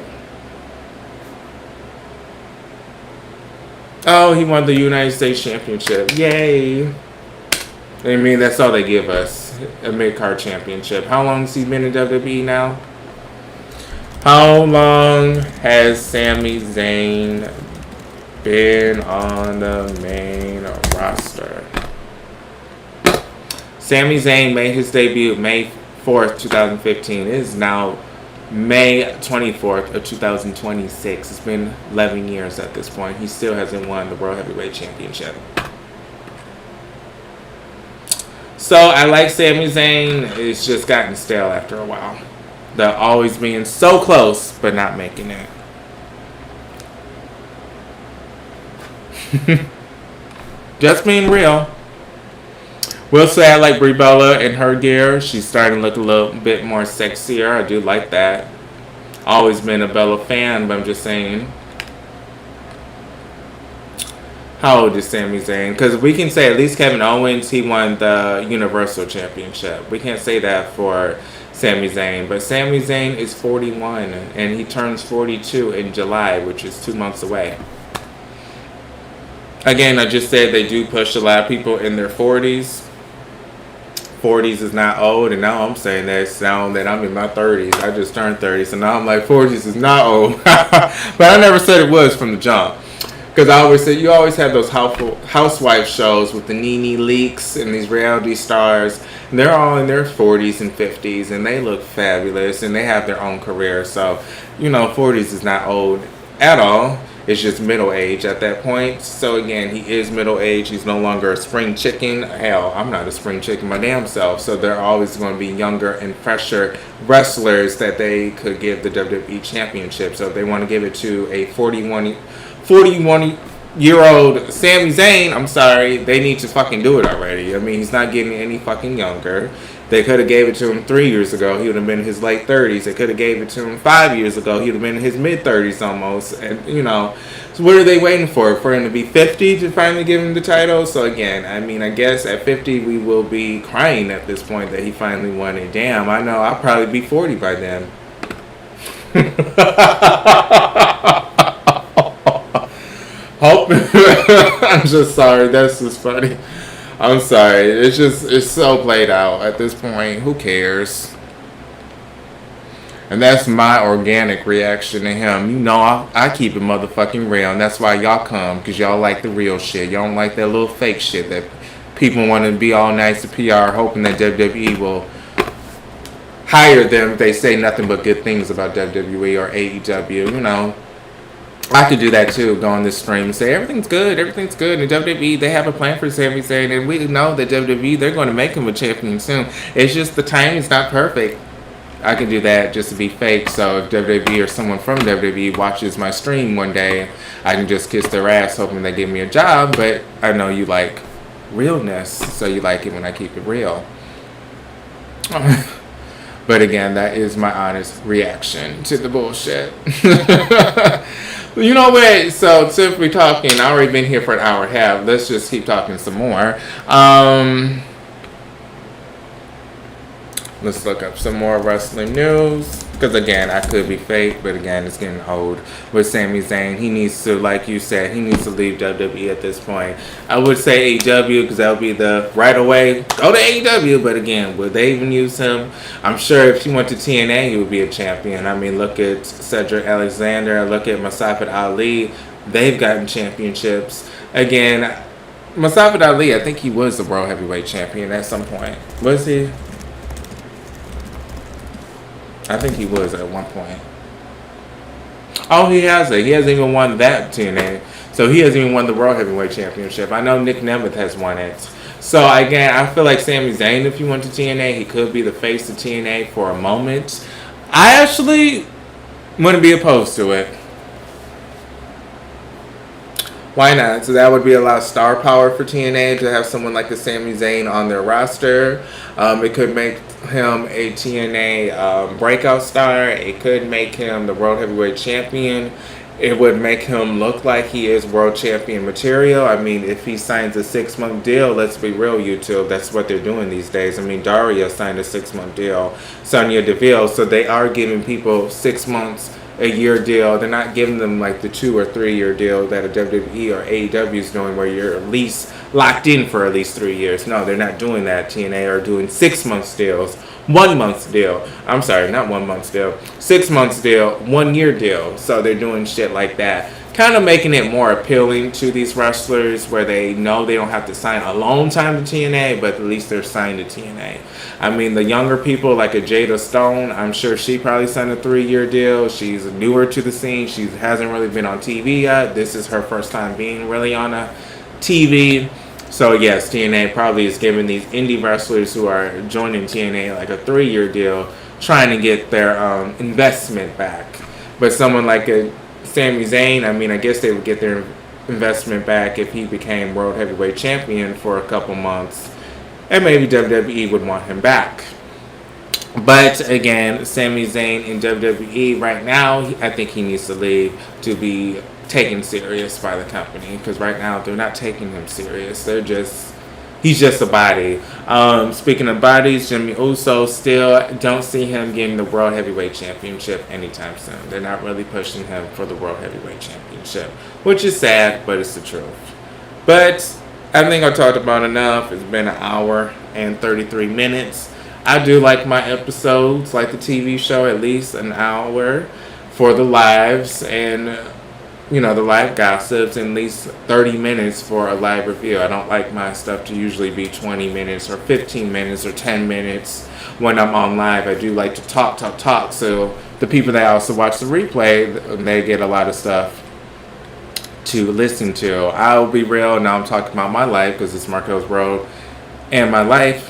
oh, he won the United States Championship. Yay. I mean, that's all they give us, a mid-card championship. How long has he been in WWE now? How long has Sami Zayn been on the main roster? Sami Zayn made his debut May 4th, 2015. It is now May 24th of 2026. It's been 11 years at this point. He still hasn't won the World Heavyweight Championship. So I like Sami Zayn. It's just gotten stale after a while. The always being so close, but not making it. Just being real. Will say I like Brie Bella in her gear. She's starting to look a little bit more sexier. I do like that. Always been a Bella fan, but I'm just saying. How old is Sami Zayn? Because we can say at least Kevin Owens, he won the Universal Championship. We can't say that for Sami Zayn, but Sami Zayn is 41 and he turns 42 in July, which is 2 months away. Again, I just said they do push a lot of people in their 40s. 40s is not old, and now I'm saying that sound that I'm in my 30s. I just turned 30, so now I'm like 40s is not old. But I never said it was from the jump. Because I always say, you always have those housewife shows with the Nene Leakes and these reality stars. And they're all in their 40s and 50s, and they look fabulous, and they have their own career. So, 40s is not old at all. It's just middle age at that point. So again, he is middle age. He's no longer a spring chicken. Hell, I'm not a spring chicken my damn self. So they're always going to be younger and fresher wrestlers that they could give the WWE Championship. So if they want to give it to a 41-year-old Sami Zayn, I'm sorry, they need to fucking do it already. I mean, he's not getting any fucking younger. They could have gave it to him 3 years ago. He would have been in his late 30s. They could have gave it to him 5 years ago. He would have been in his mid-30s almost. And, so what are they waiting for? For him to be 50 to finally give him the title? So, again, I mean, I guess at 50 we will be crying at this point that he finally won it. Damn, I know. I'll probably be 40 by then. I'm just sorry. That's just funny. I'm sorry. It's so played out at this point. Who cares? And that's my organic reaction to him. I keep it motherfucking real. And that's why y'all come. Because y'all like the real shit. Y'all don't like that little fake shit that people want to be all nice to PR, hoping that WWE will hire them if they say nothing but good things about WWE or AEW. I could do that too, go on this stream and say everything's good. And WWE, they have a plan for Sami Zayn, and we know that WWE, they're going to make him a champion soon. It's just the timing's not perfect. I can do that just to be fake. So if WWE or someone from WWE watches my stream one day, I can just kiss their ass hoping they give me a job. But I know you like realness, so you like it when I keep it real. But again, that is my honest reaction to the bullshit. You know what? So since we're talking, I already been here for an hour and a half. Let's just keep talking some more. Let's look up some more wrestling news. Because again, I could be fake, but again, it's getting old. With Sami Zayn, he needs to, like you said, he needs to leave WWE at this point. I would say AEW because that would be the right away. Go to AEW, but again, would they even use him? I'm sure if he went to TNA, he would be a champion. I mean, look at Cedric Alexander, look at Mustafa Ali. They've gotten championships. Again, Mustafa Ali, I think he was the World Heavyweight Champion at some point. Was he? I think he was at one point. Oh, he hasn't. He hasn't even won that TNA. So he hasn't even won the World Heavyweight Championship. I know Nick Nemeth has won it. So again, I feel like Sami Zayn, if he went to TNA, he could be the face of TNA for a moment. I actually wouldn't be opposed to it. Why not? So that would be a lot of star power for TNA to have someone like a Sami Zayn on their roster. It could make him a TNA breakout star. It could make him the World Heavyweight Champion. It would make him look like he is World Champion material. I mean, if he signs a 6-month deal, let's be real, YouTube, that's what they're doing these days. I mean, Daria signed a 6-month deal. Sonya Deville, so they are giving people 6 months, a year deal. They're not giving them like the 2 or 3 year deal that a WWE or AEW is doing where you're at least locked in for at least 3 years. No, they're not doing that. TNA are doing 6 months deals, 1 month deal. I'm sorry, not 1 month deal. 6 months deal, 1 year deal. So they're doing shit like that. Kind of making it more appealing to these wrestlers where they know they don't have to sign a long time to TNA, but at least they're signed to TNA. I mean, the younger people like a Jada Stone, I'm sure she probably signed a 3-year deal. She's newer to the scene. She hasn't really been on TV yet. This is her first time being really on a TV. So yes, TNA probably is giving these indie wrestlers who are joining TNA like a 3-year deal, trying to get their investment back. But someone like a Sami Zayn, I mean, I guess they would get their investment back if he became World Heavyweight Champion for a couple months. And maybe WWE would want him back. But again, Sami Zayn in WWE right now, I think he needs to leave to be taken serious by the company. Because right now, they're not taking him serious. He's just a body. Speaking of bodies, Jimmy Uso, still don't see him getting the World Heavyweight Championship anytime soon. They're not really pushing him for the World Heavyweight Championship, which is sad, but it's the truth. But I think I talked about enough. It's been an hour and 33 minutes. I do like my episodes, like the TV show, at least an hour for the lives and, you know, the live gossips, and at least 30 minutes for a live review. I don't like my stuff to usually be 20 minutes or 15 minutes or 10 minutes when I'm on live. I do like to talk. So the people that also watch the replay, they get a lot of stuff to listen to. I'll be real, now I'm talking about my life because it's Marquelworld and my life.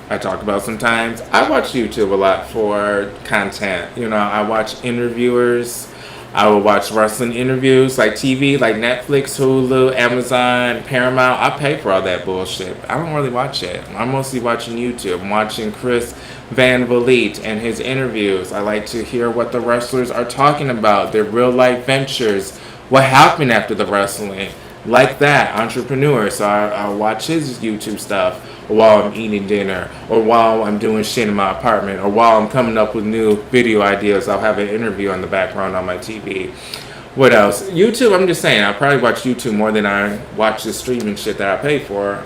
I talk about sometimes. I watch YouTube a lot for content. You know, I watch interviewers. I will watch wrestling interviews like TV, like Netflix, Hulu, Amazon, Paramount. I pay for all that bullshit. I don't really watch it. I'm mostly watching YouTube. I'm watching Chris Van Vliet and his interviews. I like to hear what the wrestlers are talking about, their real life ventures, what happened after the wrestling, like that, entrepreneur. So I'll watch his YouTube stuff while I'm eating dinner, or while I'm doing shit in my apartment, or while I'm coming up with new video ideas. I'll have an interview on the background on my TV. What else? YouTube, I'm just saying, I probably watch YouTube more than I watch the streaming shit that I pay for.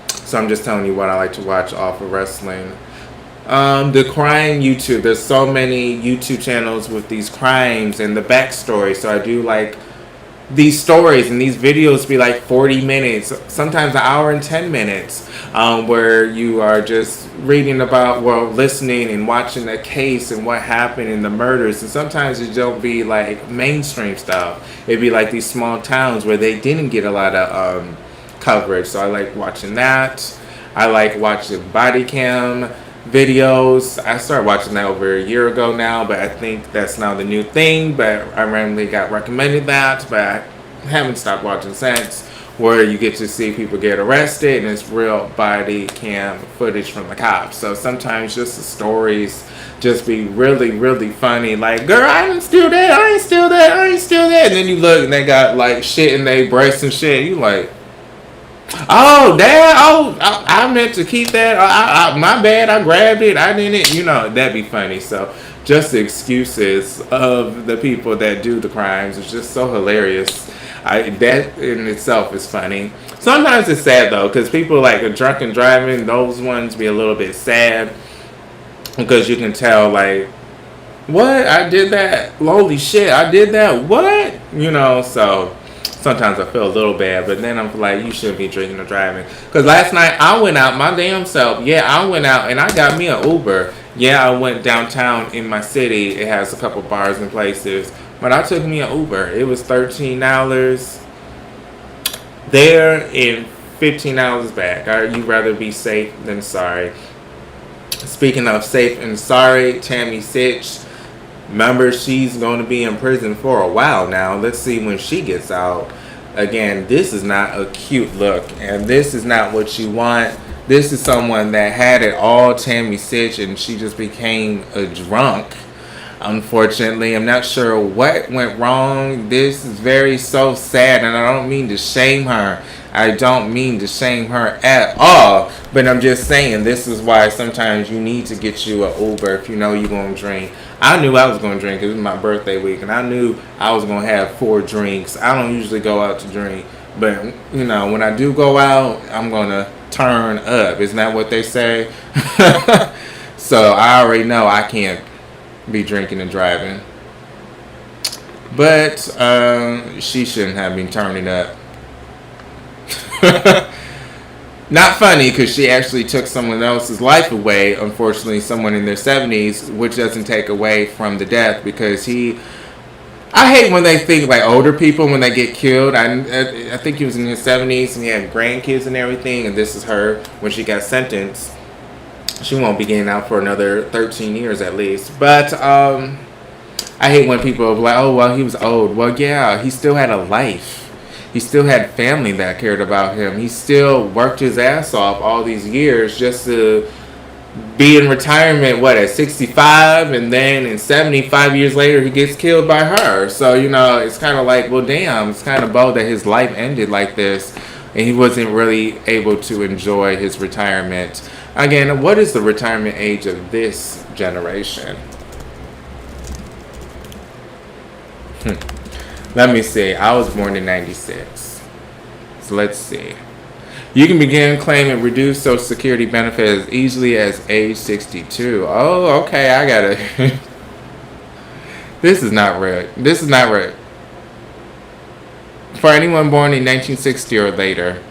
So I'm just telling you what I like to watch off of wrestling. The crime YouTube, there's so many YouTube channels with these crimes and the backstory, so I do like these stories, and these videos be like 40 minutes, sometimes an hour and 10 minutes, where you are just reading about, well, listening and watching a case and what happened in the murders. And sometimes it don't be like mainstream stuff. It'd be like these small towns where they didn't get a lot of coverage. So I like watching that. I like watching body cam videos. I started watching that over a year ago now, but I think that's now the new thing. But I randomly got recommended that, but I haven't stopped watching since, where you get to see people get arrested and it's real body cam footage from the cops. So sometimes just the stories just be really, really funny. Like, girl, I didn't steal that, I ain't steal that, I ain't steal that. And then you look and they got like shit in their breasts and shit. You like, oh, Dad, oh, I meant to keep that. My bad, I grabbed it. I didn't, you know, that'd be funny. So just the excuses of the people that do the crimes is just so hilarious. That in itself is funny. Sometimes it's sad, though, because people like are drunk and driving. Those ones be a little bit sad because you can tell, like, what? I did that? Holy shit, I did that? What? You know, so sometimes I feel a little bad, but then I'm like, you shouldn't be drinking or driving. Because last night I went out my damn self. Yeah, I went out and I got me an Uber. Yeah, I went downtown in my city. It has a couple bars and places. But I took me an Uber. It was $13 there and $15 back. You'd rather be safe than sorry. Speaking of safe and sorry, Tammy Sitch, remember, she's going to be in prison for a while now. Let's see when she gets out. Again, this is not a cute look, and this is not what you want. This is someone that had it all, Tammy Sitch, and she just became a drunk. Unfortunately, I'm not sure what went wrong. This is so sad, and I don't mean to shame her. I don't mean to shame her at all, but I'm just saying this is why sometimes you need to get you an Uber if you know you're going to drink. I knew I was going to drink. It was my birthday week, and I knew I was going to have 4 drinks. I don't usually go out to drink, but, you know, when I do go out, I'm going to turn up. Isn't that what they say? So I already know I can't be drinking and driving. But she shouldn't have been turning up. Not funny, because she actually took someone else's life away, unfortunately, someone in their 70s, which doesn't take away from the death, because I hate when they think, like, older people, when they get killed. I think he was in his 70s, and he had grandkids and everything, and this is her, when she got sentenced. She won't be getting out for another 13 years at least. But I hate when people are like, oh, well, he was old. Well, yeah, he still had a life. He still had family that cared about him. He still worked his ass off all these years just to be in retirement, at 65? And then in 75 years later, he gets killed by her. So, you know, it's kind of like, well, damn, it's kind of bold that his life ended like this. And he wasn't really able to enjoy his retirement. Again, what is the retirement age of this generation? Let me see. I was born in 96. So let's see. You can begin claiming reduced Social Security benefits as easily as age 62. Oh, okay, I gotta. This is not right. This is not right. For anyone born in 1960 or later.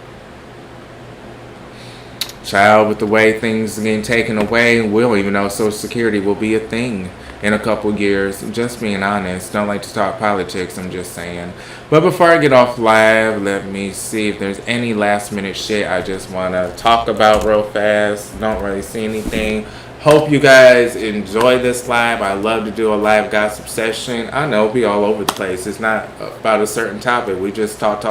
Child, with the way things are getting taken away, we don't even know Social Security will be a thing in a couple years. Just being honest. Don't like to talk politics, I'm just saying. But before I get off live, let me see if there's any last minute shit I just want to talk about real fast. Don't really see anything. Hope you guys enjoy this live. I love to do a live gossip session. I know we all over the place. It's not about a certain topic. We just talk.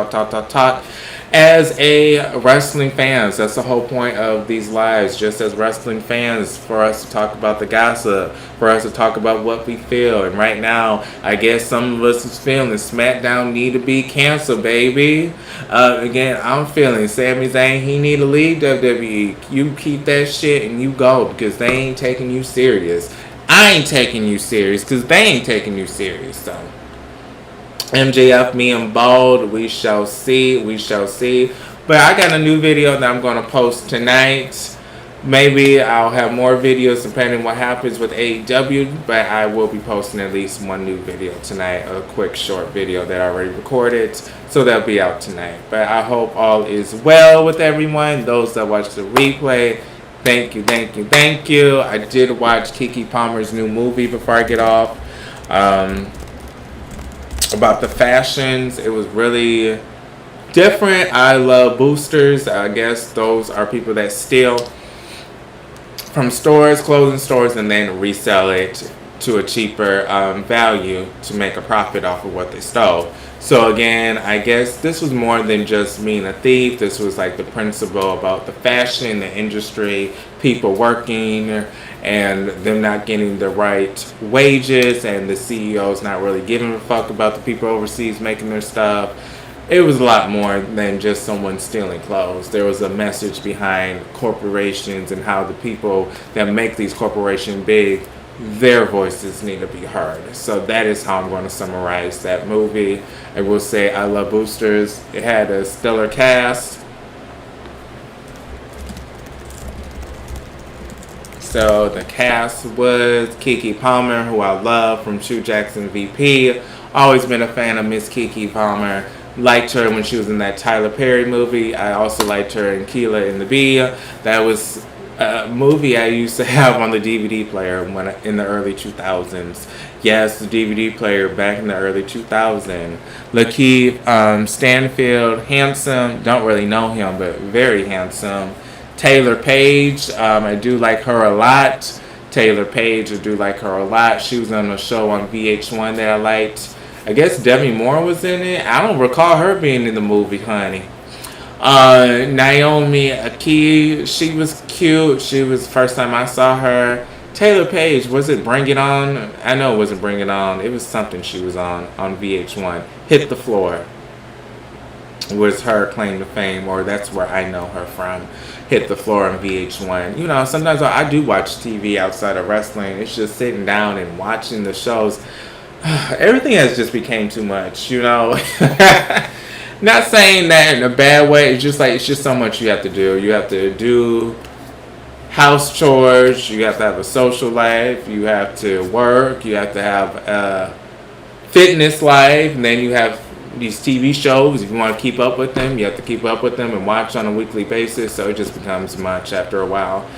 As a wrestling fans, that's the whole point of these lives. Just as wrestling fans, for us to talk about the gossip, for us to talk about what we feel. And right now, I guess some of us is feeling SmackDown need to be canceled, baby. Again, I'm feeling Sami Zayn, he need to leave WWE. You keep that shit and you go, because they ain't taking you serious. I ain't taking you serious because they ain't taking you serious. So MJF, me and Bald, we shall see. But I got a new video that I'm going to post tonight. Maybe I'll have more videos depending on what happens with AEW, but I will be posting at least one new video tonight, a quick short video that I already recorded, so that'll be out tonight. But I hope all is well with everyone. Those that watch the replay, thank you. I did watch Keke Palmer's new movie before I get off. About the fashions, it was really different. I love boosters. I guess those are people that steal from stores, clothing stores, and then resell it to a cheaper value to make a profit off of what they stole. So again, I guess this was more than just being a thief. This was like the principle about the fashion, the industry, people working, and them not getting the right wages, and the CEOs not really giving a fuck about the people overseas making their stuff. It was a lot more than just someone stealing clothes. There was a message behind corporations and how the people that make these corporations big, their voices need to be heard. So that is how I'm going to summarize that movie. I will say I love boosters. It had a stellar cast. So the cast was Keke Palmer, who I love from Shoe Jackson VP. Always been a fan of Miss Keke Palmer. Liked her when she was in that Tyler Perry movie. I also liked her in Keela and the Bee. That was a movie I used to have on the DVD player in the early 2000s. Yes, the DVD player back in the early 2000s. Lakeith Stanfield, handsome. Don't really know him, but very handsome. Taylor Page, I do like her a lot. Taylor Page, I do like her a lot. She was on a show on VH1 that I liked. I guess Demi Moore was in it. I don't recall her being in the movie, honey. Naomi Aki, she was cute. She was the first time I saw her. Taylor Page, was it Bring It On? I know it wasn't Bring It On. It was something she was on VH1. Hit the Floor was her claim to fame, or that's where I know her from. Hit the Floor on VH1. You know, sometimes I do watch TV outside of wrestling. It's just sitting down and watching the shows. Everything has just became too much, you know. Not saying that in a bad way. It's just so much you have to do. You have to do house chores. You have to have a social life. You have to work. You have to have a fitness life. And then you have these TV shows. If you want to keep up with them, you have to keep up with them and watch on a weekly basis. So it just becomes much after a while.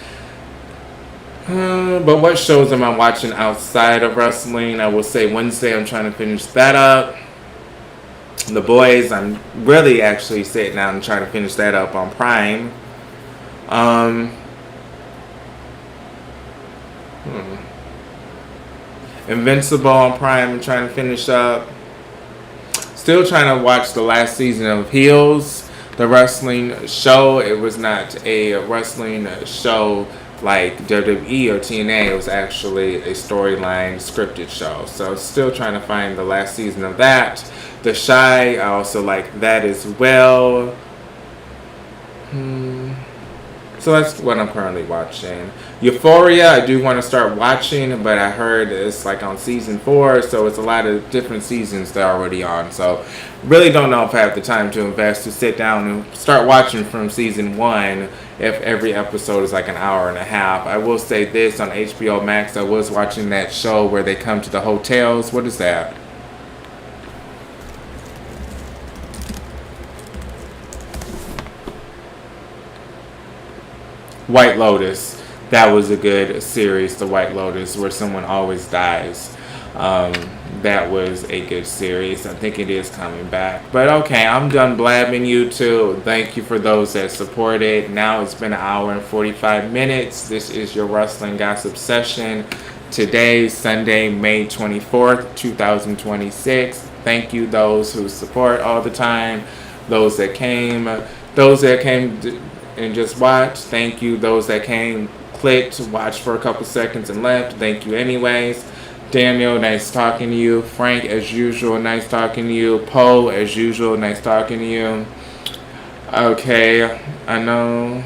But what shows am I watching outside of wrestling? I will say Wednesday I'm trying to finish that up. The Boys, I'm really actually sitting down and trying to finish that up on Prime. Invincible on Prime, I'm trying to finish up. Still trying to watch the last season of Heels, the wrestling show. It was not a wrestling show like WWE or TNA. It was actually a storyline scripted show. So still trying to find the last season of that. The Shy, I also like that as well. So that's what I'm currently watching. Euphoria, I do want to start watching, but I heard it's like on season 4, so it's a lot of different seasons they're already on. So really don't know if I have the time to invest to sit down and start watching from season 1 if every episode is like an hour and a half. I will say this, on HBO Max, I was watching that show where they come to the hotels. What is that? White Lotus. That was a good series, The White Lotus, where someone always dies. That was a good series. I think it is coming back. But okay, I'm done blabbing, you two. Thank you for those that supported. Now it's been an hour and 45 minutes. This is your Wrestling Gossip Session. Today, Sunday, May 24th, 2026. Thank you those who support all the time. Those that came and just watch. Thank you. Those that came, clicked, watched for a couple seconds and left. Thank you anyways. Daniel, nice talking to you. Frank, as usual, nice talking to you. Poe, as usual, nice talking to you. Okay, I know.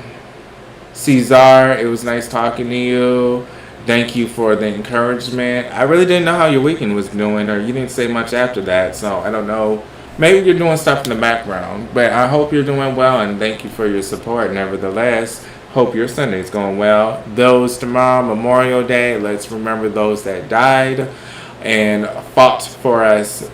Cesar, it was nice talking to you. Thank you for the encouragement. I really didn't know how your weekend was doing, or you didn't say much after that, so I don't know. Maybe you're doing stuff in the background, but I hope you're doing well, and thank you for your support nevertheless. Hope your Sunday's going well. Those tomorrow, Memorial Day, let's remember those that died and fought for us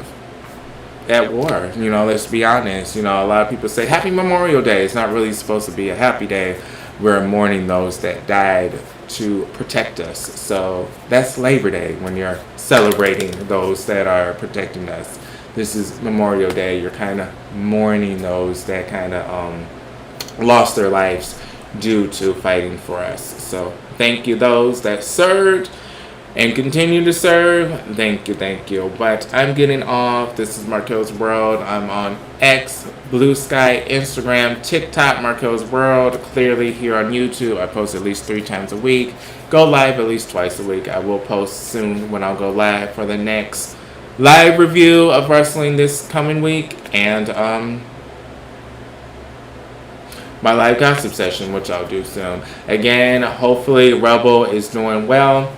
at war. You know, let's be honest. You know, a lot of people say Happy Memorial Day. It's not really supposed to be a happy day. We're mourning those that died to protect us. So that's Labor Day when you're celebrating those that are protecting us. This is Memorial Day. You're kind of mourning those that kind of lost their lives due to fighting for us. So thank you those that served and continue to serve. Thank you. But I'm getting off. This is Marquelworld. I'm on X, Bluesky, Instagram, TikTok, Marquelworld. Clearly here on YouTube, I post at least 3 times a week. Go live at least twice a week. I will post soon when I'll go live for the next live review of wrestling this coming week, and my live gossip session, which I'll do soon. Again, hopefully Rebel is doing well.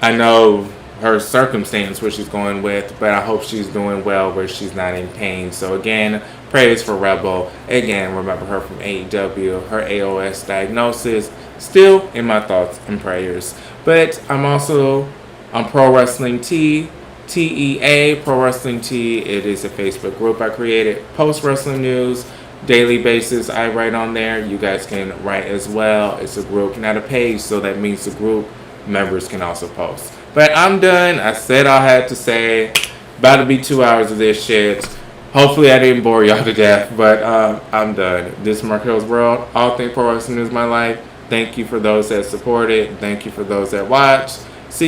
I know her circumstance where she's going with, but I hope she's doing well where she's not in pain. So again, prayers for Rebel. Again, remember her from AEW, her AOS diagnosis, still in my thoughts and prayers. But I'm also on Pro Wrestling T, TEA, Pro Wrestling T. It is a Facebook group I created. Post wrestling news, daily basis. I write on there. You guys can write as well. It's a group, not a page, so that means the group members can also post. But I'm done. I said all I had to say. About to be 2 hours of this shit. Hopefully I didn't bore y'all to death, but I'm done. This is Marquelworld. All things Pro Wrestling News, my life. Thank you for those that supported. Thank you for those that watched.